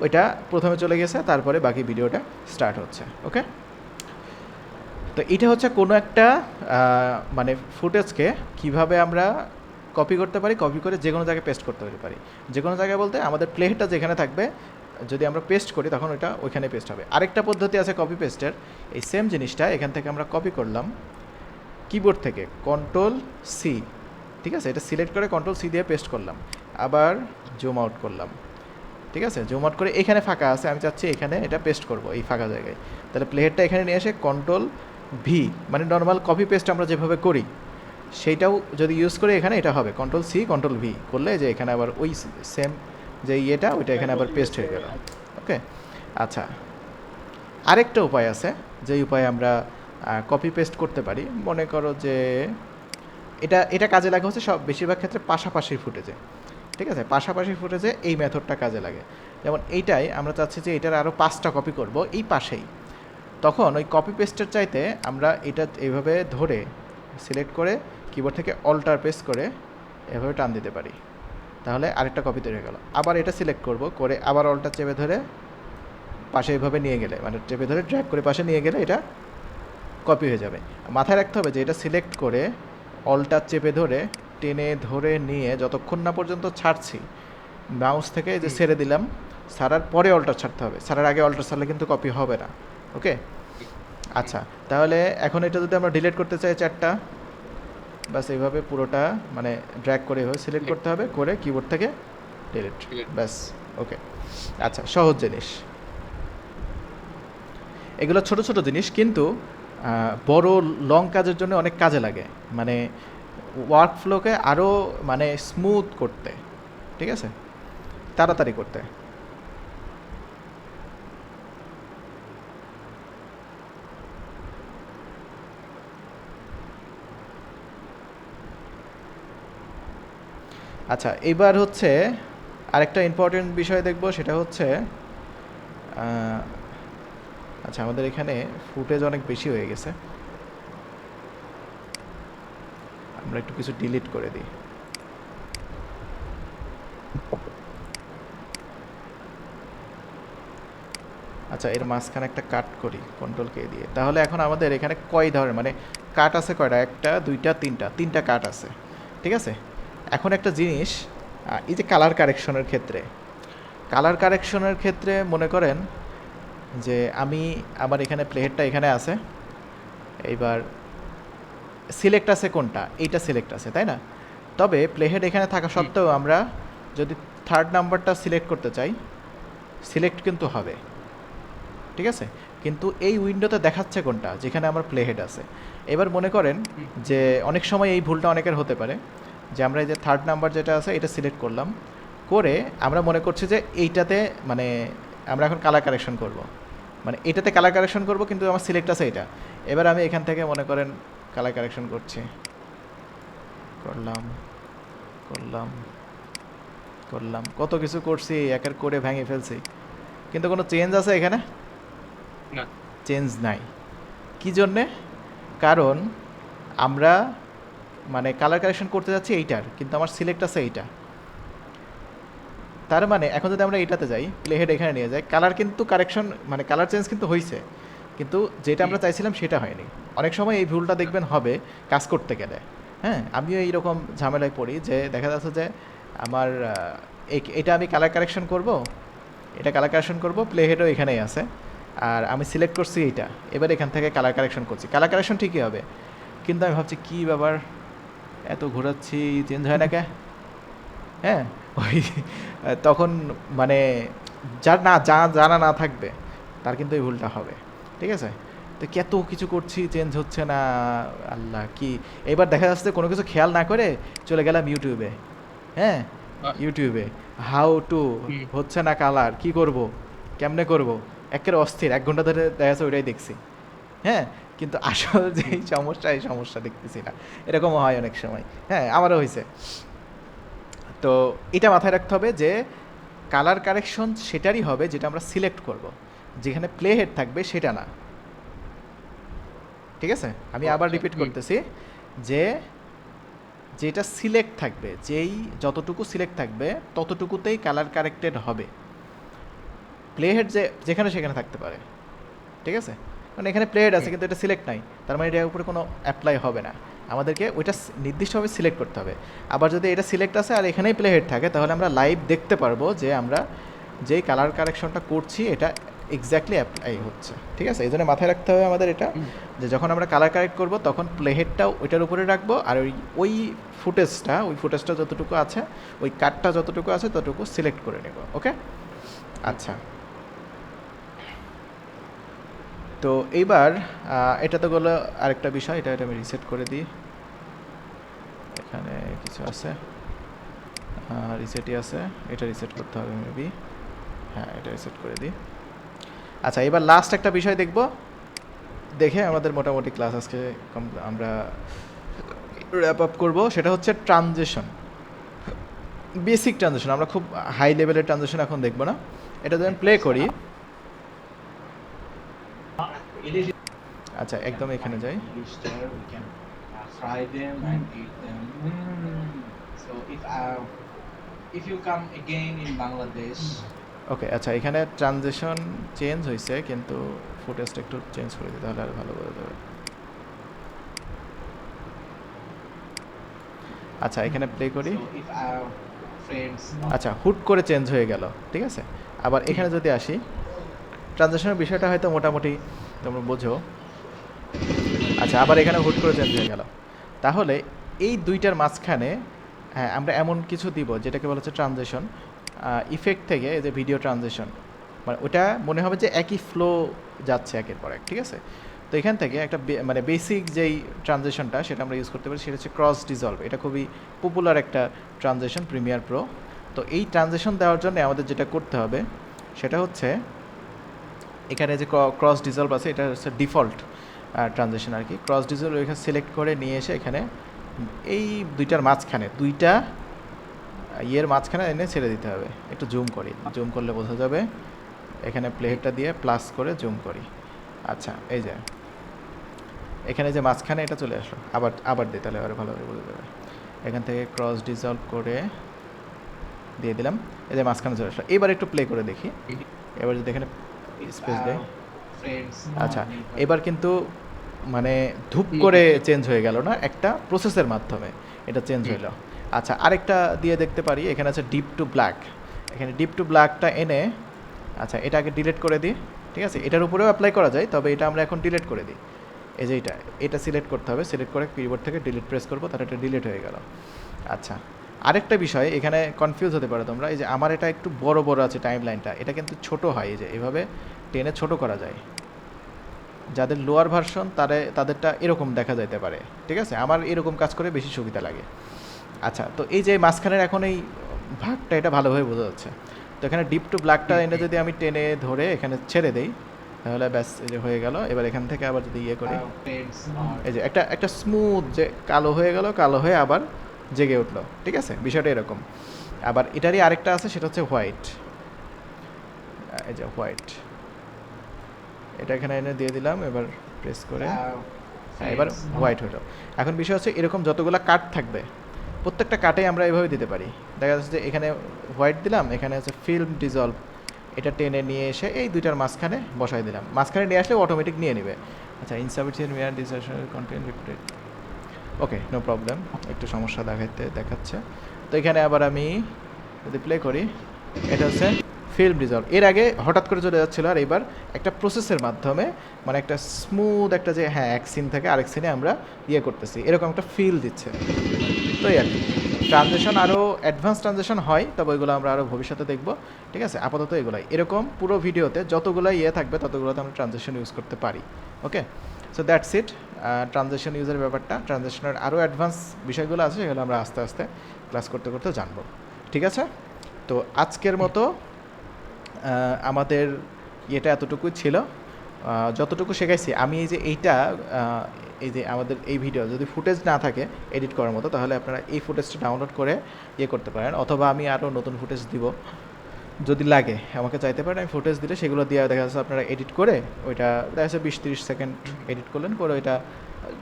ওইটা প্রথমে চলে গেছে, তারপরে বাকি ভিডিওটা স্টার্ট হচ্ছে। ওকে, তো এটা হচ্ছে কোনো একটা মানে ফুটেজকে কিভাবে আমরা কপি করতে পারি, কপি করে যে কোনো জায়গায় পেস্ট করতে পারি। যে কোনো জায়গায় বলতে আমাদের প্লেটা যেখানে থাকবে, যদি আমরা পেস্ট করি তখন ওইটা ওইখানে পেস্ট হবে। আরেকটা পদ্ধতি আছে কপি পেস্টের, এই সেম জিনিসটা এখান থেকে আমরা কপি করলাম, কিবোর্ড থেকে কন্ট্রোল সি, ঠিক আছে, এটা সিলেক্ট করে কন্ট্রোল সি দিয়ে পেস্ট করলাম, আবার জুম আউট করলাম, ঠিক আছে, জুম আউট করে এখানে ফাঁকা আছে, আমি চাচ্ছি এখানে এটা পেস্ট করব এই ফাঁকা জায়গায়, তাহলে প্লেহেডটা এখানে নিয়ে এসে কন্ট্রোল ভি, মানে নর্মাল কপি পেস্ট আমরা যেভাবে করি সেইটাও যদি ইউজ করে এখানে এটা হবে কন্ট্রোল সি কন্ট্রোল ভি করলে যে এখানে আবার ওই সেম যে ইয়েটা ওইটা এখানে আবার পেস্ট হয়ে গেল। ওকে, আচ্ছা, আরেকটা উপায় আছে যেই উপায়ে আমরা কপি পেস্ট করতে পারি। মনে করো যে এটা এটা কাজে লাগে হচ্ছে সব বেশিরভাগ ক্ষেত্রে পাশাপাশি ফুটেজে, ঠিক আছে, পাশাপাশি ফুটেজে এই মেথডটা কাজে লাগে। যেমন এইটাই আমরা চাচ্ছি যে এটার আরও 5টা কপি করব এই পাশেই, তখন ওই কপি পেস্টের চাইতে আমরা এটা এইভাবে ধরে সিলেক্ট করে কিবোর্ড থেকে অল্টার পেস্ট করে এভাবে টান দিতে পারি, তাহলে আরেকটা কপি তৈরি হয়ে গেল। আবার এটা সিলেক্ট করব, করে আবার অল্টার চেপে ধরে পাশে এইভাবে নিয়ে গেলে, মানে চেপে ধরে ড্র্যাগ করে পাশে নিয়ে গেলে এটা কপি হয়ে যাবে। মাথায় রাখতে হবে যে এটা সিলেক্ট করে অল্টার চেপে ধরে টেনে ধরে নিয়ে যতক্ষণ না পর্যন্ত ছাড়ছি, মাউস থেকে যে ছেড়ে দিলাম, ছাড়ার পরে অল্টার ছাড়তে হবে, ছাড়ার আগে অল্টার ছাড়লে কিন্তু কপি হবে না। ওকে, আচ্ছা, তাহলে এখন এটা যদি আমরা ডিলিট করতে চাই 4টা, বাস এইভাবে পুরোটা মানে ড্র্যাগ করে এভাবে সিলেক্ট করতে হবে, করে কিবোর্ড থেকে ডিলিট, ব্যাস। ওকে, আচ্ছা, সহজ জিনিস এগুলো, ছোট ছোট জিনিস, কিন্তু বড় লং কাজের জন্য অনেক কাজে লাগে, মানে ওয়ার্ক ফ্লোকে আরও মানে স্মুথ করতে, ঠিক আছে, তাড়াতাড়ি করতে। আচ্ছা, এইবার হচ্ছে আরেকটা ইম্পর্টেন্ট বিষয় দেখব, সেটা হচ্ছে আচ্ছা, আমাদের এখানে ফুটেজ অনেক বেশি হয়ে গেছে, আমরা একটু কিছু ডিলিট করে দিই। আচ্ছা, এর মাঝখানে একটা কাট করি কন্ট্রোল কে দিয়ে, তাহলে এখন আমাদের এখানে কয় ধরনের মানে কাট আছে কয়টা, 1টা 2টা 3টা কাট আছে, ঠিক আছে। এখন একটা জিনিস, এই যে কালার কারেকশনের ক্ষেত্রে মনে করেন যে আমি আমার এখানে প্লেহেডটা এখানে আছে, এইবার সিলেক্ট আছে কোনটা, এইটা সিলেক্ট আছে, তাই না, তবে প্লেহেড এখানে থাকা সত্ত্বেও আমরা যদি 3rd নাম্বারটা সিলেক্ট করতে চাই, সিলেক্ট কিন্তু হবে, ঠিক আছে, কিন্তু এই উইন্ডোতে দেখাচ্ছে কোনটা, যেখানে আমার প্লেহেড আছে। এবার মনে করেন যে অনেক সময় এই ভুলটা অনেকের হতে পারে যে আমরা এই যে 3rd নাম্বার যেটা আছে এটা সিলেক্ট করলাম, করে আমরা মনে করছি যে এইটাতে মানে আমরা এখন কালার কারেকশন করব, মানে এটাতে কালার কারেকশন করব, কিন্তু আমার সিলেক্ট আছে এটা। এবার আমি এখান থেকে মনে করেন কালার কারেকশন করলাম কত কিছু করছি, একের করে ভেঙে ফেলছি, কিন্তু কোনো চেঞ্জ আছে এখানে? না, চেঞ্জ নাই। কি জন্যে? কারণ আমরা মানে কালার কারেকশন করতে যাচ্ছি এইটার, কিন্তু আমার সিলেক্ট আছে এইটা। তার মানে এখন যদি আমরা এইটাতে যাই, প্লেহেড এখানে নিয়ে যাই, কালার কিন্তু কারেকশন মানে কালার চেঞ্জ কিন্তু হয়েছে, কিন্তু যেটা আমরা চাইছিলাম সেটা হয়নি। অনেক সময় এই ভুলটা দেখবেন হবে কাজ করতে গেলে, হ্যাঁ, আমিও এইরকম ঝামেলায় পড়ি যে দেখা যাচ্ছে যে আমার এটা আমি কালার কারেকশন করব, প্লেহেডও এখানেই আছে, আর আমি সিলেক্ট করছি এইটা, এবার এখান থেকে কালার কারেকশন করছি, কালার কারেকশন ঠিকই হবে, কিন্তু আমি ভাবছি কী ব্যাপার এত ঘোরাচ্ছি চেঞ্জ হয় না কে, হ্যাঁ, ওই তখন মানে জানা না থাকবে তার কিন্তু এই ভুলটা হবে, ঠিক আছে। তো কত কিছু করছি চেঞ্জ হচ্ছে না, আল্লাহ কি। এবার দেখা যাচ্ছে কোনো কিছু খেয়াল না করে চলে গেলাম ইউটিউবে, হ্যাঁ, ইউটিউবে হাউ টু হচ্ছে না কালার, কি করব, কেমনে করব, একের অস্থির 1 ঘন্টা ধরে দেখা যাচ্ছে ওইটাই দেখছি, হ্যাঁ, কিন্তু আসল যে এই সমস্যা দেখতেছি না, এরকমও হয় অনেক সময়, হ্যাঁ, আমারও হয়েছে। তো এটা মাথায় রাখতে হবে যে কালার কারেকশন সেটারই হবে যেটা আমরা সিলেক্ট করব, যেখানে প্লে হেড থাকবে সেটা না, ঠিক আছে। আমি আবার রিপিট করতেছি যে যেটা সিলেক্ট থাকবে, যতটুকু সিলেক্ট থাকবে ততটুকুতেই কালার কারেক্টেড হবে, প্লে হেড যেখানে সেখানে থাকতে পারে, ঠিক আছে। মানে এখানে প্লে হেড আছে কিন্তু এটা সিলেক্ট নাই, তার মানে এটার উপরে কোনো অ্যাপ্লাই হবে না, আমাদেরকে ওইটা নির্দিষ্টভাবে সিলেক্ট করতে হবে। আবার যদি এটা সিলেক্ট আছে আর এখানেই প্লে হেড থাকে, তাহলে আমরা লাইভ দেখতে পারবো যে আমরা যেই কালার কারেকশনটা করছি এটা এক্স্যাক্টলি অ্যাপ্লাই হচ্ছে, ঠিক আছে? এই জন্য মাথায় রাখতে হবে আমাদের এটা, যে যখন আমরা কালার কারেক্ট করব তখন প্লেহেডটাও ওইটার উপরে রাখবো, আর ওই ফুটেজটা যতটুকু আছে, ওই কাটটা যতটুকু আছে ততটুকু সিলেক্ট করে নেব। ওকে, আচ্ছা। তো এইবার এটা তো গেলো আরেকটা বিষয়, এটা আমি রিসেট করে দিই। এখানে কিছু আছে, রিসেটই আছে, এটা রিসেট করতে হবে মেবি। হ্যাঁ, এটা রিসেট করে দিই। আচ্ছা, এবার লাস্ট একটা বিষয় দেখব, দেখে আমাদের মোটামুটি ক্লাস আজকে আমরা র্যাপ আপ করবো। সেটা হচ্ছে ট্রানজিশন, বেসিক ট্রানজিশন। আমরা খুব হাই লেভেলের ট্রানজিশন এখন দেখবো না। এটা যখন প্লে করি, আচ্ছা একদম এখানে যাই। Fry them and eat them. So if you come again in Bangladesh. ওকে, আচ্ছা এখানে ট্রানজিশন চেঞ্জ হয়েছে, কিন্তু ফুটেজটা একটু চেঞ্জ করে দিই তাহলে আর ভালো বোঝা যাবে। আচ্ছা এখানে প্লে করি। So if our friends. আচ্ছা, হুট করে চেঞ্জ হয়ে গেল, ঠিক আছে? আবার এখানে যদি আসি, ট্রানজিশনের বিষয়টা হয়তো মোটামুটি তোমরা বোঝো। আচ্ছা, আবার এখানে হুট করে চেঞ্জ হয়ে গেল। তাহলে এই দুইটার মাঝখানে হ্যাঁ আমরা এমন কিছু দিব যেটাকে বলা হচ্ছে ট্রানজিশন ইফেক্ট থেকে, এই যে ভিডিও ট্রানজিশন, মানে ওটা মনে হবে যে একই ফ্লো যাচ্ছে একের পর এক, ঠিক আছে? তো এখান থেকে একটা মানে বেসিক যেই ট্রানজিশনটা সেটা আমরা ইউজ করতে পারি, সেটা হচ্ছে ক্রস ডিজলভ। এটা খুবই পপুলার একটা ট্রানজিশন প্রিমিয়ার প্রো। তো এই ট্রানজিশন দেওয়ার জন্য আমাদের যেটা করতে হবে সেটা হচ্ছে, এখানে যে ক্রস ডিজলভ আছে, এটা হচ্ছে ডিফল্ট ট্রানজিশন আর কি। ক্রস ডিজলভ এখানে সিলেক্ট করে নিয়ে এসে এখানে এই দুইটার মাঝখানে, দুইটা ইয়ের মাঝখানে এনে ছেড়ে দিতে হবে। একটু জুম করি, জুম করলে বোঝা যাবে। এখানে প্লেটটা দিয়ে প্লাস করে জুম করি। আচ্ছা, এই যে এখানে যে মাঝখানে এটা চলে আসলো, আবার দিই তাহলে আরও ভালোভাবে বোঝা যাবে। এখান থেকে ক্রস ডিজলভ করে দিয়ে দিলাম, এই যে মাঝখানে চলে আসলো। এবার একটু প্লে করে দেখি, এবার যদি এখানে স্পেস দেয়, আচ্ছা এবার কিন্তু মানে ধূপ করে চেঞ্জ হয়ে গেল না, একটা প্রসেসের মাধ্যমে এটা চেঞ্জ হইলো। আচ্ছা, আরেকটা দিয়ে দেখতে পারি, এখানে আছে ডিপ টু ব্ল্যাক। এখানে ডিপ টু ব্ল্যাকটা এনে, আচ্ছা এটা আগে ডিলিট করে দিই, ঠিক আছে? এটার উপরেও অ্যাপ্লাই করা যায়, তবে এটা আমরা এখন ডিলিট করে দিই। এই যে এটা সিলেক্ট করতে হবে, সিলেক্ট করে কিবোর্ড থেকে ডিলিট প্রেস করবো, তাহলে এটা ডিলিট হয়ে গেল। আচ্ছা, আরেকটা বিষয় এখানে কনফিউজ হতে পারো তোমরা, এই যে আমার এটা একটু বড় বড় আছে টাইম লাইনটা, এটা কিন্তু ছোট হয়, এই যে এভাবে টেনে ছোট করা যায়। যাদের লোয়ার ভার্সন তাদেরটা এরকম দেখা যাইতে পারে, ঠিক আছে? আমার এরকম কাজ করে বেশি সুবিধা লাগে। আচ্ছা, তো এই যে মাঝখানের এখন এই ভাগটা, এটা ভালোভাবে বোঝা যাচ্ছে। তো এখানে ডিপ টু ব্ল্যাকটা এনে যদি আমি টেনে ধরে এখানে ছেড়ে দেই, তাহলে ব্যাস এই যে হয়ে গেল। এবার এখান থেকে আবার যদি ইয়ে করি, এই যে একটা স্মুথ, যে কালো হয়ে গেল, কালো হয়ে আবার জেগে উঠলো, ঠিক আছে? বিষয়টা এরকম। আবার এটারই আরেকটা আছে, সেটা হচ্ছে হোয়াইট। এই যে হোয়াইট, এটা এখানে এনে দিয়ে দিলাম, এবার প্রেস করে, হ্যাঁ এবার হোয়াইট হলো। এখন বিষয় হচ্ছে, এরকম যতগুলো কাট থাকবে প্রত্যেকটা কাটেই আমরা এভাবে দিতে পারি। দেখা যাচ্ছে যে এখানে হোয়াইট দিলাম, এখানে হচ্ছে ফিল্ম ডিজলভ, এটা টেনে নিয়ে এসে এই দুইটার মাঝখানে বসাই দিলাম। মাঝখানে নিয়ে আসলে অটোমেটিক নিয়ে নেবে। আচ্ছা, insufficient mayor discussion content repeated, okay no problem, একটু সমস্যা দেখাচ্ছে। তো এখানে আবার আমি যদি প্লে করি, এটা হচ্ছে ফিল্ম ডিজলভ। এর আগে হঠাৎ করে চলে যাচ্ছিলো, আর এবার একটা প্রসেসের মাধ্যমে, মানে একটা স্মুথ একটা, যে হ্যাঁ এক সিন থেকে আরেক সিনে আমরা ইয়ে করতেছি, এরকম একটা ফিল দিচ্ছে। তো এই আর কি, ট্রানজিশন আরও অ্যাডভান্স ট্রানজিশন হয়, তবে ওইগুলো আমরা আরও ভবিষ্যতে দেখব, ঠিক আছে? আপাতত এগুলাই, এরকম পুরো ভিডিওতে যতগুলো ইয়ে থাকবে ততগুলোতে আমরা ট্রানজিশন ইউজ করতে পারি। ওকে, সো দ্যাটস ইট। ট্রানজিশন ইউজের ব্যাপারটা, ট্রানজিশনের আরও অ্যাডভান্স বিষয়গুলো আছে, সেগুলো আমরা আস্তে আস্তে ক্লাস করতে করতে জানবো, ঠিক আছে? তো আজকের মতো আমাদের ইয়েটা এতটুকুই ছিল। যতটুকু শেখাইছি আমি, এই যে আমাদের এই ভিডিও যদি ফুটেজ না থাকে এডিট করার মতো, তাহলে আপনারা এই ফুটেজটা ডাউনলোড করে ইয়ে করতে পারেন, অথবা আমি আরও নতুন ফুটেজ দিব যদি লাগে, আমাকে চাইতে পারেন। আমি ফুটেজ দিলে সেগুলো দিয়ে দেখা যাচ্ছে আপনারা এডিট করে, ওইটা দেখা যাচ্ছে 20-30 সেকেন্ড এডিট করলেন, করে ওইটা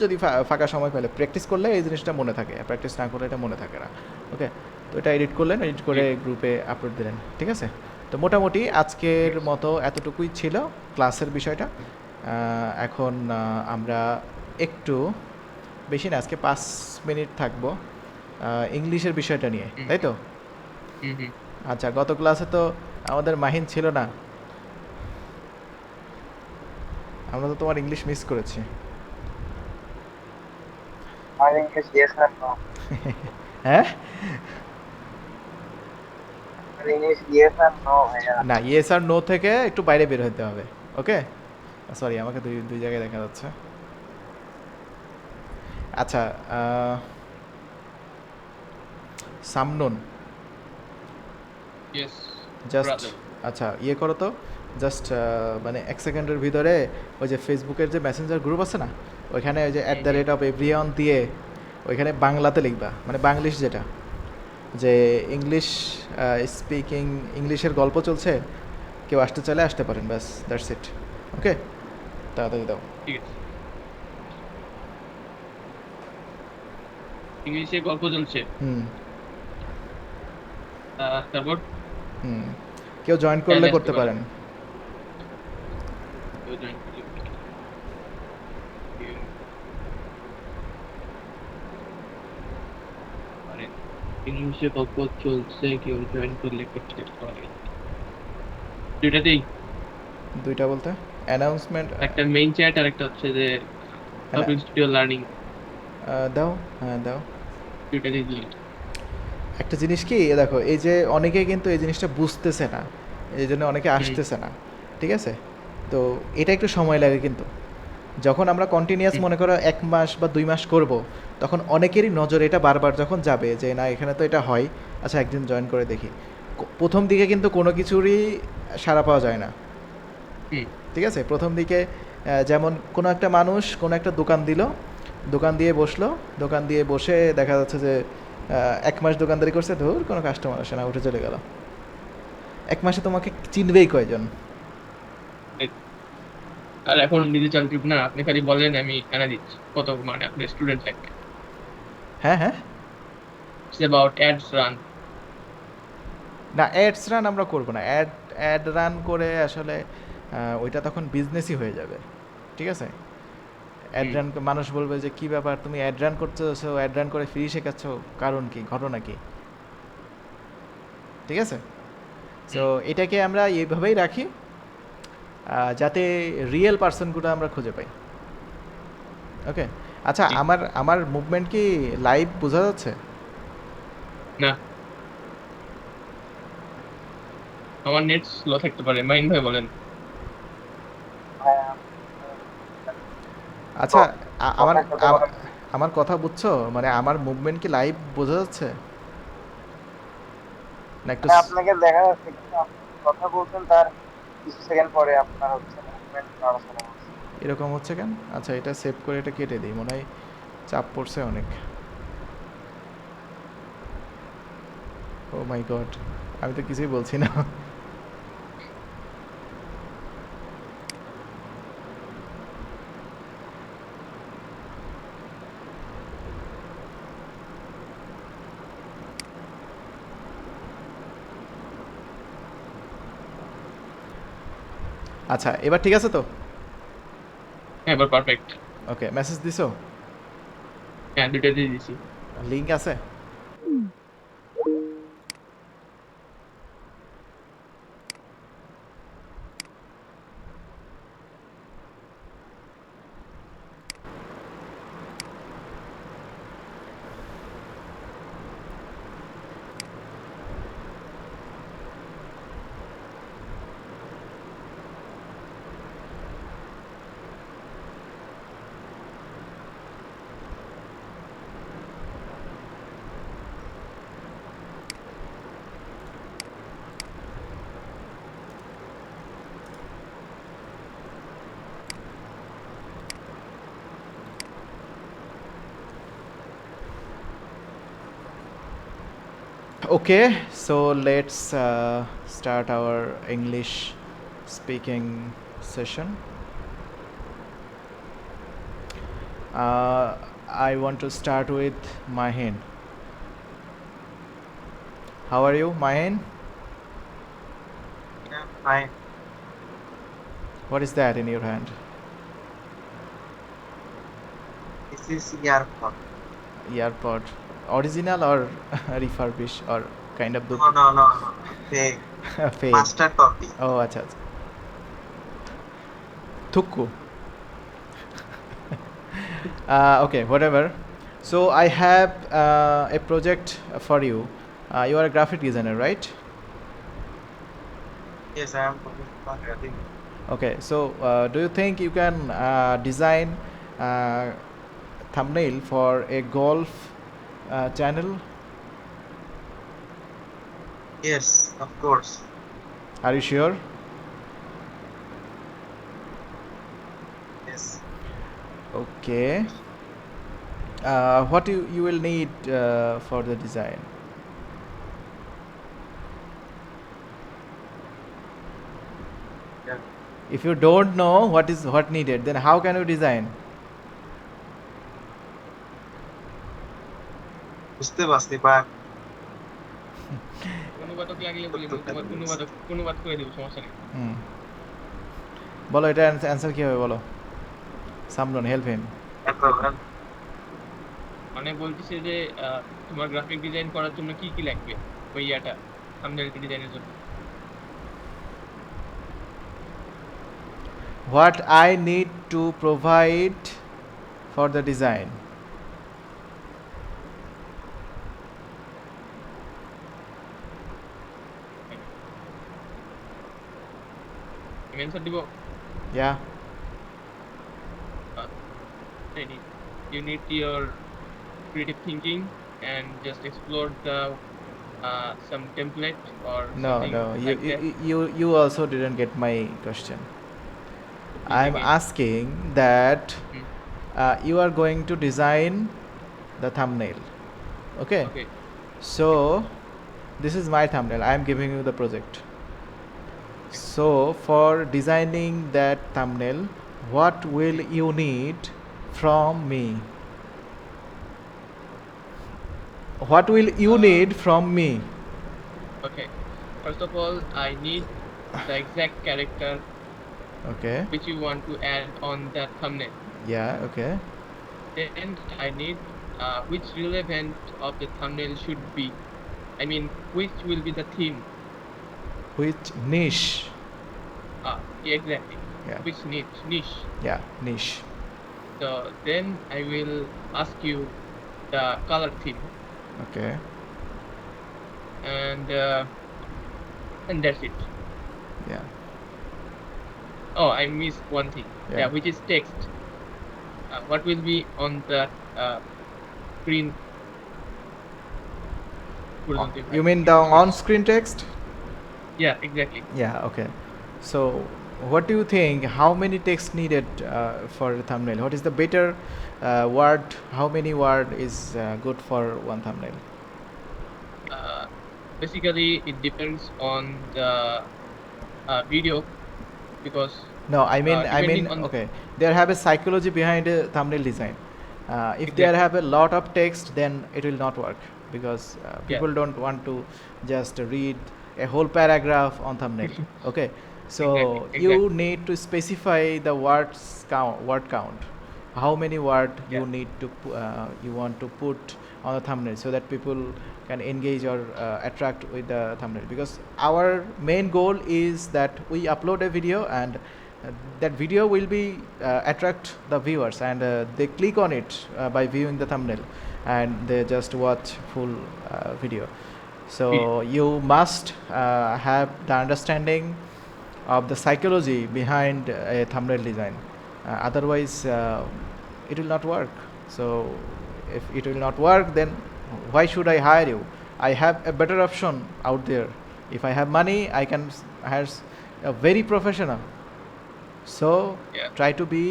যদি ফাঁকা সময় পেলে প্র্যাকটিস করলে এই জিনিসটা মনে থাকে, প্র্যাকটিস না করলে এটা মনে থাকে না। ওকে, তো এটা এডিট করলেন, এডিট করে গ্রুপে আপলোড দিলেন, ঠিক আছে? তো মোটামুটি আজকের মতো এতটুকুই ছিল ক্লাসের বিষয়টা। এখন আমরা একটু বেশি না, আজকে 5 মিনিট থাকবো ইংলিশের বিষয়টা নিয়ে, তাই তো? আচ্ছা, গত ক্লাসে তো আমাদের মাহিন ছিল না, আমরা তো তোমার ইংলিশ মিস করেছি। আমার ইংলিশ ইয়েস আর নো, হ্যাঁ, আমার ইংলিশ ইয়েস আর নো ভাইয়া। না ইয়েস আর নো থেকে একটু বাইরে বের হতে হবে। ওকে, সরি আমাকে দুই দুই জায়গায় দেখা যাচ্ছে। আচ্ছা, সামনুন ইয়েস জাস্ট, ব্রাদার। আচ্ছা ইয়ে করো তো, জাস্ট মানে 1 সেকেন্ডের ভিতরে ওই যে ফেসবুকের যে মেসেঞ্জার গ্রুপ আছে না, ওইখানে ওই যে @everyone দিয়ে ওইখানে বাংলাতে লিখবা, মানে বাংলিশ যেটা, যে ইংলিশ স্পিকিং, ইংলিশের গল্প চলছে, কেউ আসতে চাইলে আসতে পারেন, ব্যাস দ্যাটস ইট। ওকে, তাড়াতাড়ি দাও। ঠিক আছে, ইংলিশে গল্প চলছে। হুম তারপর হুম, কেউ জয়েন করলে চাইলে করতে আসতে পারেন। পারেন। কেউ join করলে। পারেন। ইংলিশে গল্প চলছে, কেউ জয়েন করলে করতে পারে। দুইটাতেই, দুইটা বলতে অ্যানাউন্সমেন্ট একটা মেইন চ্যাট আর একটা হচ্ছে যে টপিক স্টুডিও লার্নিং। দাও, হ্যাঁ দাও। দুইটাতেই দিই। একটা জিনিস কি, দেখো এই যে অনেকে কিন্তু এই জিনিসটা বুঝতেছে না, এই জন্য অনেকে আসতেছে না, ঠিক আছে? তো এটা একটু সময় লাগে, কিন্তু যখন আমরা কন্টিনিউয়াস মনে করো 1 মাস বা 2 মাস করব, তখন অনেকেরই নজর এটা বারবার যখন যাবে যে না এখানে তো এটা হয়, আচ্ছা একদিন জয়েন করে দেখি। প্রথম দিকে কিন্তু কোনো কিছুরই সাড়া পাওয়া যায় না, ঠিক আছে? প্রথম দিকে যেমন কোনো একটা মানুষ কোনো একটা দোকান দিল, দোকান দিয়ে বসলো, দোকান দিয়ে বসে দেখা যাচ্ছে যে 1 মাস দোকানদারি করছে, ধর কোনো কাস্টমার আসে না, উঠে চলে গেল। 1 মাসে তোমাকে চিনবেই কয়জন? আর এখন ডিজিটাল যুগ না, আপনি খালি বলেন আমি এনে দিচ্ছি, কত মানে আপনি স্টুডেন্ট লাগবে। হ্যাঁ হ্যাঁ, ইটস অ্যাবাউট অ্যাডস রান। না অ্যাডস রান আমরা করবো না, অ্যাড রান করে আসলে ওইটা তখন বিজনেসই হয়ে যাবে, ঠিক আছে? অ্যাড রান মানুষ বলবে যে কি ব্যাপার তুমি অ্যাড রান করতেছো, অ্যাড রান করে ফ্রি শেখাচ্ছ, কারণ কি, ঘটনা কি, ঠিক আছে? সো এটাকে আমরা এইভাবেই রাখি যাতে রিয়েল পার্সনগুলো আমরা খুঁজে পাই। ওকে, আচ্ছা আমার মুভমেন্ট কি লাইভ বোঝা যাচ্ছে? না, আমার নেট স্লো থাকতে পারে। মাইন ভাই বলেন। ভাইয়া, আচ্ছা আমার কথা বলতে পারেন। আমার কথা বুঝছো, মানে আমার মুভমেন্ট কি লাইভ বোঝা যাচ্ছে না একটু? হ্যাঁ, আপনাকে দেখা যাচ্ছে, কিন্তু আপনি কথা বলছেন তার কিছু সেকেন্ড পরে আপনার হচ্ছে মুভমেন্ট নড়াচড়া হচ্ছে। এরকম হচ্ছে কেন? আচ্ছা এটা সেভ করে এটা কেটে দিই, মনে হয় চাপ পড়ছে অনেক। ও মাই গড, আমি তো কিছুই বলছি না। আচ্ছা এবার ঠিক আছে তো? হ্যাঁ, এবার পারফেক্ট। ওকে, মেসেজ দিছো? হ্যাঁ, দুইটা দিয়ে দিছি। লিংক আছে? Okay, so let's start our English speaking session. I want to start with Mahin. How are you, Mahin? Yeah, fine. What is that in your hand? This is earphone. Earpod. Original or refurbished or kind of No, no, no, no. Fake. fake? Master copy. Oh, acha acha. Thukku. Okay, whatever. So I have a project for you. You are a graphic designer, right? Yes, I am looking for graphic. Okay, so do you think you can design thumbnail for a golf channel? Yes, of course. Are you sure? Yes. Okay. What you will need for the design? Yeah. If you don't know what needed, then how can you design? বুঝতে পারছি but অনুবাদক লাগলে বলি, তোমার অনুবাদ করে দেবো, সমস্যা নেই। হুম বলো, এটা অ্যান্সার কি হবে বলো। সামরন হেল্প হিম। মানে বলতেছে যে তোমার গ্রাফিক ডিজাইন করার জন্য কি কি লাগবে ওই ইয়াটা থাম্বনেল ডিজাইনের জন্য। What I need to provide for the design? আমি অ্যান্সার দিব। Yeah. You need your creative thinking and just explore the some template or No, something no. like that. You also didn't get my question. Repeat I'm again. asking that Hmm. you are going to design the thumbnail. Okay. Okay. So this is my thumbnail. I am giving you the project. So for designing that thumbnail, what will you need from me? What will you need from me? Okay. First of all, I need the exact character Okay. which you want to add on that thumbnail. Yeah. Okay. Then I need which relevant of the thumbnail should be. I mean, which will be the theme. Which niche? Exactly. Yeah. Which niche. Yeah. Niche. So then I will ask you the color theme, Okay. and that's it. Yeah. Oh, I missed one thing. Yeah. Which is text. What will be on the screen? You mean the on-screen text? Yeah, exactly. Yeah. Okay. So, what do you think? How many text needed for a thumbnail? What is the better word? How many word is good for one thumbnail? Basically, it depends on the video, because No, I mean, depending on okay. There have a psychology behind a thumbnail design. If there Exactly. have a lot of text, then it will not work because people Yeah. don't want to just read a whole paragraph on thumbnail. Okay, so Exactly. you need to specify the word count. How many word you Yeah. need to you want to put on the thumbnail so that people can engage or attract with the thumbnail, because our main goal is that we upload a video and that video will be attract the viewers, and they click on it by viewing the thumbnail and they just watch full video. So you must have the understanding of the psychology behind a thumbnail design. Otherwise it will not work. So if it will not work, then why should I hire you? I have a better option out there. If I have money, I can hire a very professional. So Yeah. try to be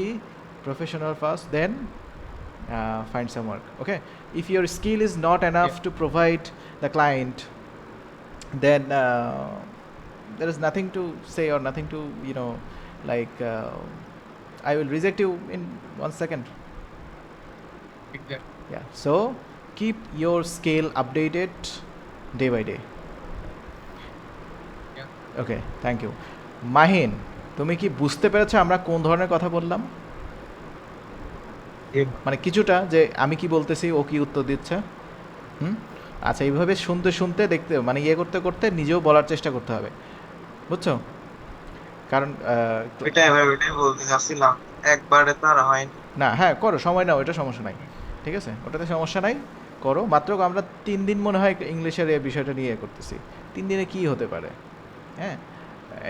professional first, then find some work. Okay, if your skill is not enough Yeah. to provide the client, then there is nothing to say or nothing to like I will reject you in 1 second. Exactly. Yeah, so keep your skill updated day by day. Yeah. Okay, thank you. Mahin, তুমি কি বুঝতে পেরেছো আমরা কোন ধরনের কথা বললাম? মানে কিছুটা, যে আমি কি বলতেছি ও কি উত্তর দিচ্ছে। আচ্ছা, এইভাবে শুনতে শুনতে দেখতে মানে করতে করতে নিজেও বলার চেষ্টা করতে হবে, বুঝছো? কারণ ওইটাই বলতে চাচ্ছিলাম, একবারে তার হয়নি। না হ্যাঁ করো, সময় নাও, এটা সমস্যা নাই, ঠিক আছে, ওটাতে সমস্যা নাই, করো। মাত্র আমরা 3 দিন মনে হয় ইংলিশের এই বিষয়টা নিয়ে করতেছি, 3 দিনে কি হতে পারে? হ্যাঁ,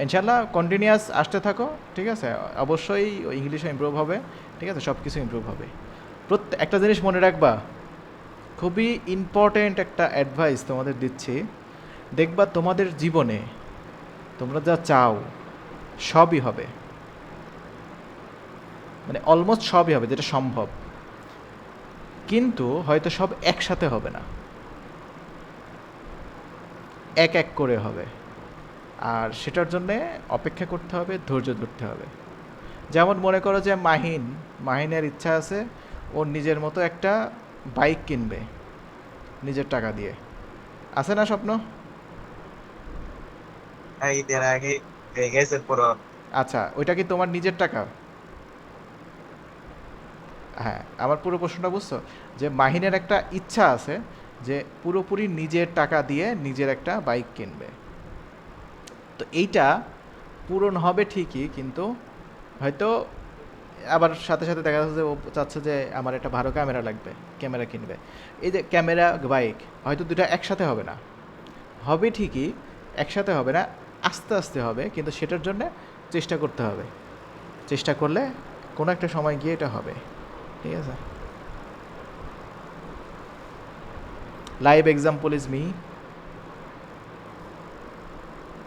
ইনশাল্লাহ কন্টিনিউয়াস আসতে থাকো, ঠিক আছে, অবশ্যই ইংলিশও ইমপ্রুভ হবে, ঠিক আছে, সব কিছু ইমপ্রুভ হবে। একটা জিনিস মনে রাখবা, খুবই ইম্পর্টেন্ট একটা অ্যাডভাইস তোমাদের দিচ্ছি, দেখবা তোমাদের জীবনে তোমরা যা চাও সবই হবে, মানে অলমোস্ট সবই হবে যেটা সম্ভব, কিন্তু হয়তো সব একসাথে হবে না, এক এক করে হবে, আর সেটার জন্যে অপেক্ষা করতে হবে, ধৈর্য ধরতে হবে। যেমন মনে করো যে মাহিনের ইচ্ছা আছে ওর নিজের মতো একটা বাইক কিনবে নিজের টাকা দিয়ে, আছে না স্বপ্ন? ঈদের আগে হয়ে গেছে পুরো। আচ্ছা, ওইটা কি তোমার নিজের টাকা? হ্যাঁ, আমার পুরো প্রশ্নটা বুঝছো, যে মাহিনের একটা ইচ্ছা আছে যে পুরোপুরি নিজের টাকা দিয়ে নিজের একটা বাইক কিনবে, তো এইটা পূরণ হবে ঠিকই, কিন্তু হয়তো আবার সাথে সাথে দেখা যাচ্ছে যে ও চাচ্ছে যে আমার একটা ভালো ক্যামেরা লাগবে, ক্যামেরা কিনবে। এই যে ক্যামেরা বাইক হয়তো দুটা একসাথে হবে না, হবে ঠিকই, একসাথে হবে না, আস্তে আস্তে হবে, কিন্তু সেটার জন্য চেষ্টা করতে হবে, চেষ্টা করলে কোনো একটা সময় গিয়ে এটা হবে, ঠিক আছে। Live example is me.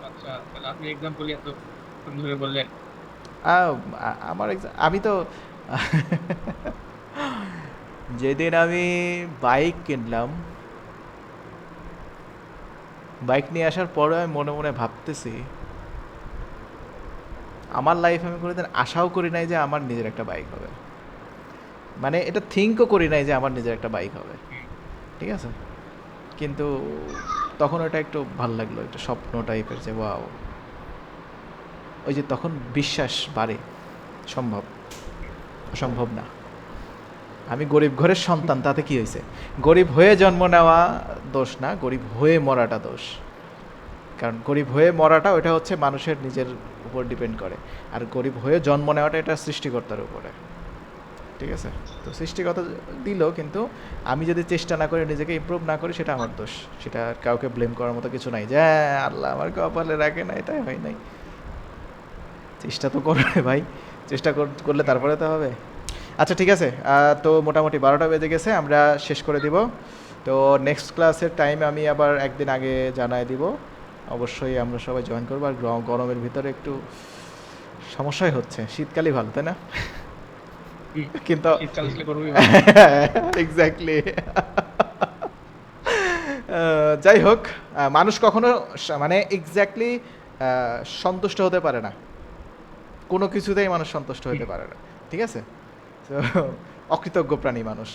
আচ্ছা, তাহলে আপনি এক্সাম্পল এত ধরে বললেন। আমার আমি তো যেদিন আমি বাইক কিনলাম, বাইক নিয়ে আসার পরে আমি মনে মনে ভাবতেছি আমার লাইফে আমি কোনোদিন আশাও করি নাই যে আমার নিজের একটা বাইক হবে, মানে এটা থিঙ্কও করি নাই যে আমার নিজের একটা বাইক হবে, ঠিক আছে, কিন্তু তখন ওটা একটু ভাল লাগলো, একটা স্বপ্ন টাইপের, যে ওয়াও, ওই যে তখন বিশ্বাস বাড়ে সম্ভব, অসম্ভব না। আমি গরিব ঘরের সন্তান, তাতে কি হয়েছে? গরিব হয়ে জন্ম নেওয়া দোষ না, গরিব হয়ে মরাটা দোষ, কারণ গরিব হয়ে মরাটা ওটা হচ্ছে মানুষের নিজের উপর ডিপেন্ড করে, আর গরিব হয়ে জন্ম নেওয়াটা এটা সৃষ্টিকর্তার উপরে, ঠিক আছে। তো সৃষ্টিকর্তা দিল, কিন্তু আমি যদি চেষ্টা না করে নিজেকে ইমপ্রুভ না করি সেটা আমার দোষ, সেটা আর কাউকে ব্লেম করার মতো কিছু নাই যে হ্যাঁ আল্লাহ আমার কপালে রাখে না, এটাই হয় নাই। চেষ্টা তো করবে ভাই, চেষ্টা করলে তারপরে তো হবে। আচ্ছা ঠিক আছে, তো মোটামুটি 12টা বেজে গেছে, আমরা শেষ করে দিব। তো নেক্সট ক্লাসের টাইম আমি আবার একদিন আগে জানাই দিব, অবশ্যই আমরা সবাই জয়েন করবো। আর গরমের ভিতরে একটু সমস্যাই হচ্ছে, শীতকালই ভালো তাই না? কিন্তু শীতকাল আসলে করবোই। এক্স্যাক্টলি। যাই হোক, মানুষ কখনো মানে এক্স্যাক্টলি সন্তুষ্ট হতে পারে না, কোনো কিছুতেই মানুষ সন্তুষ্ট হতে পারে না, ঠিক আছে, তো অকৃতজ্ঞ প্রাণী মানুষ।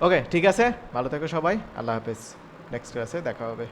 ওকে ঠিক আছে, ভালো থেকো সবাই, আল্লাহ হাফেজ, নেক্সট ক্লাসে দেখা হবে।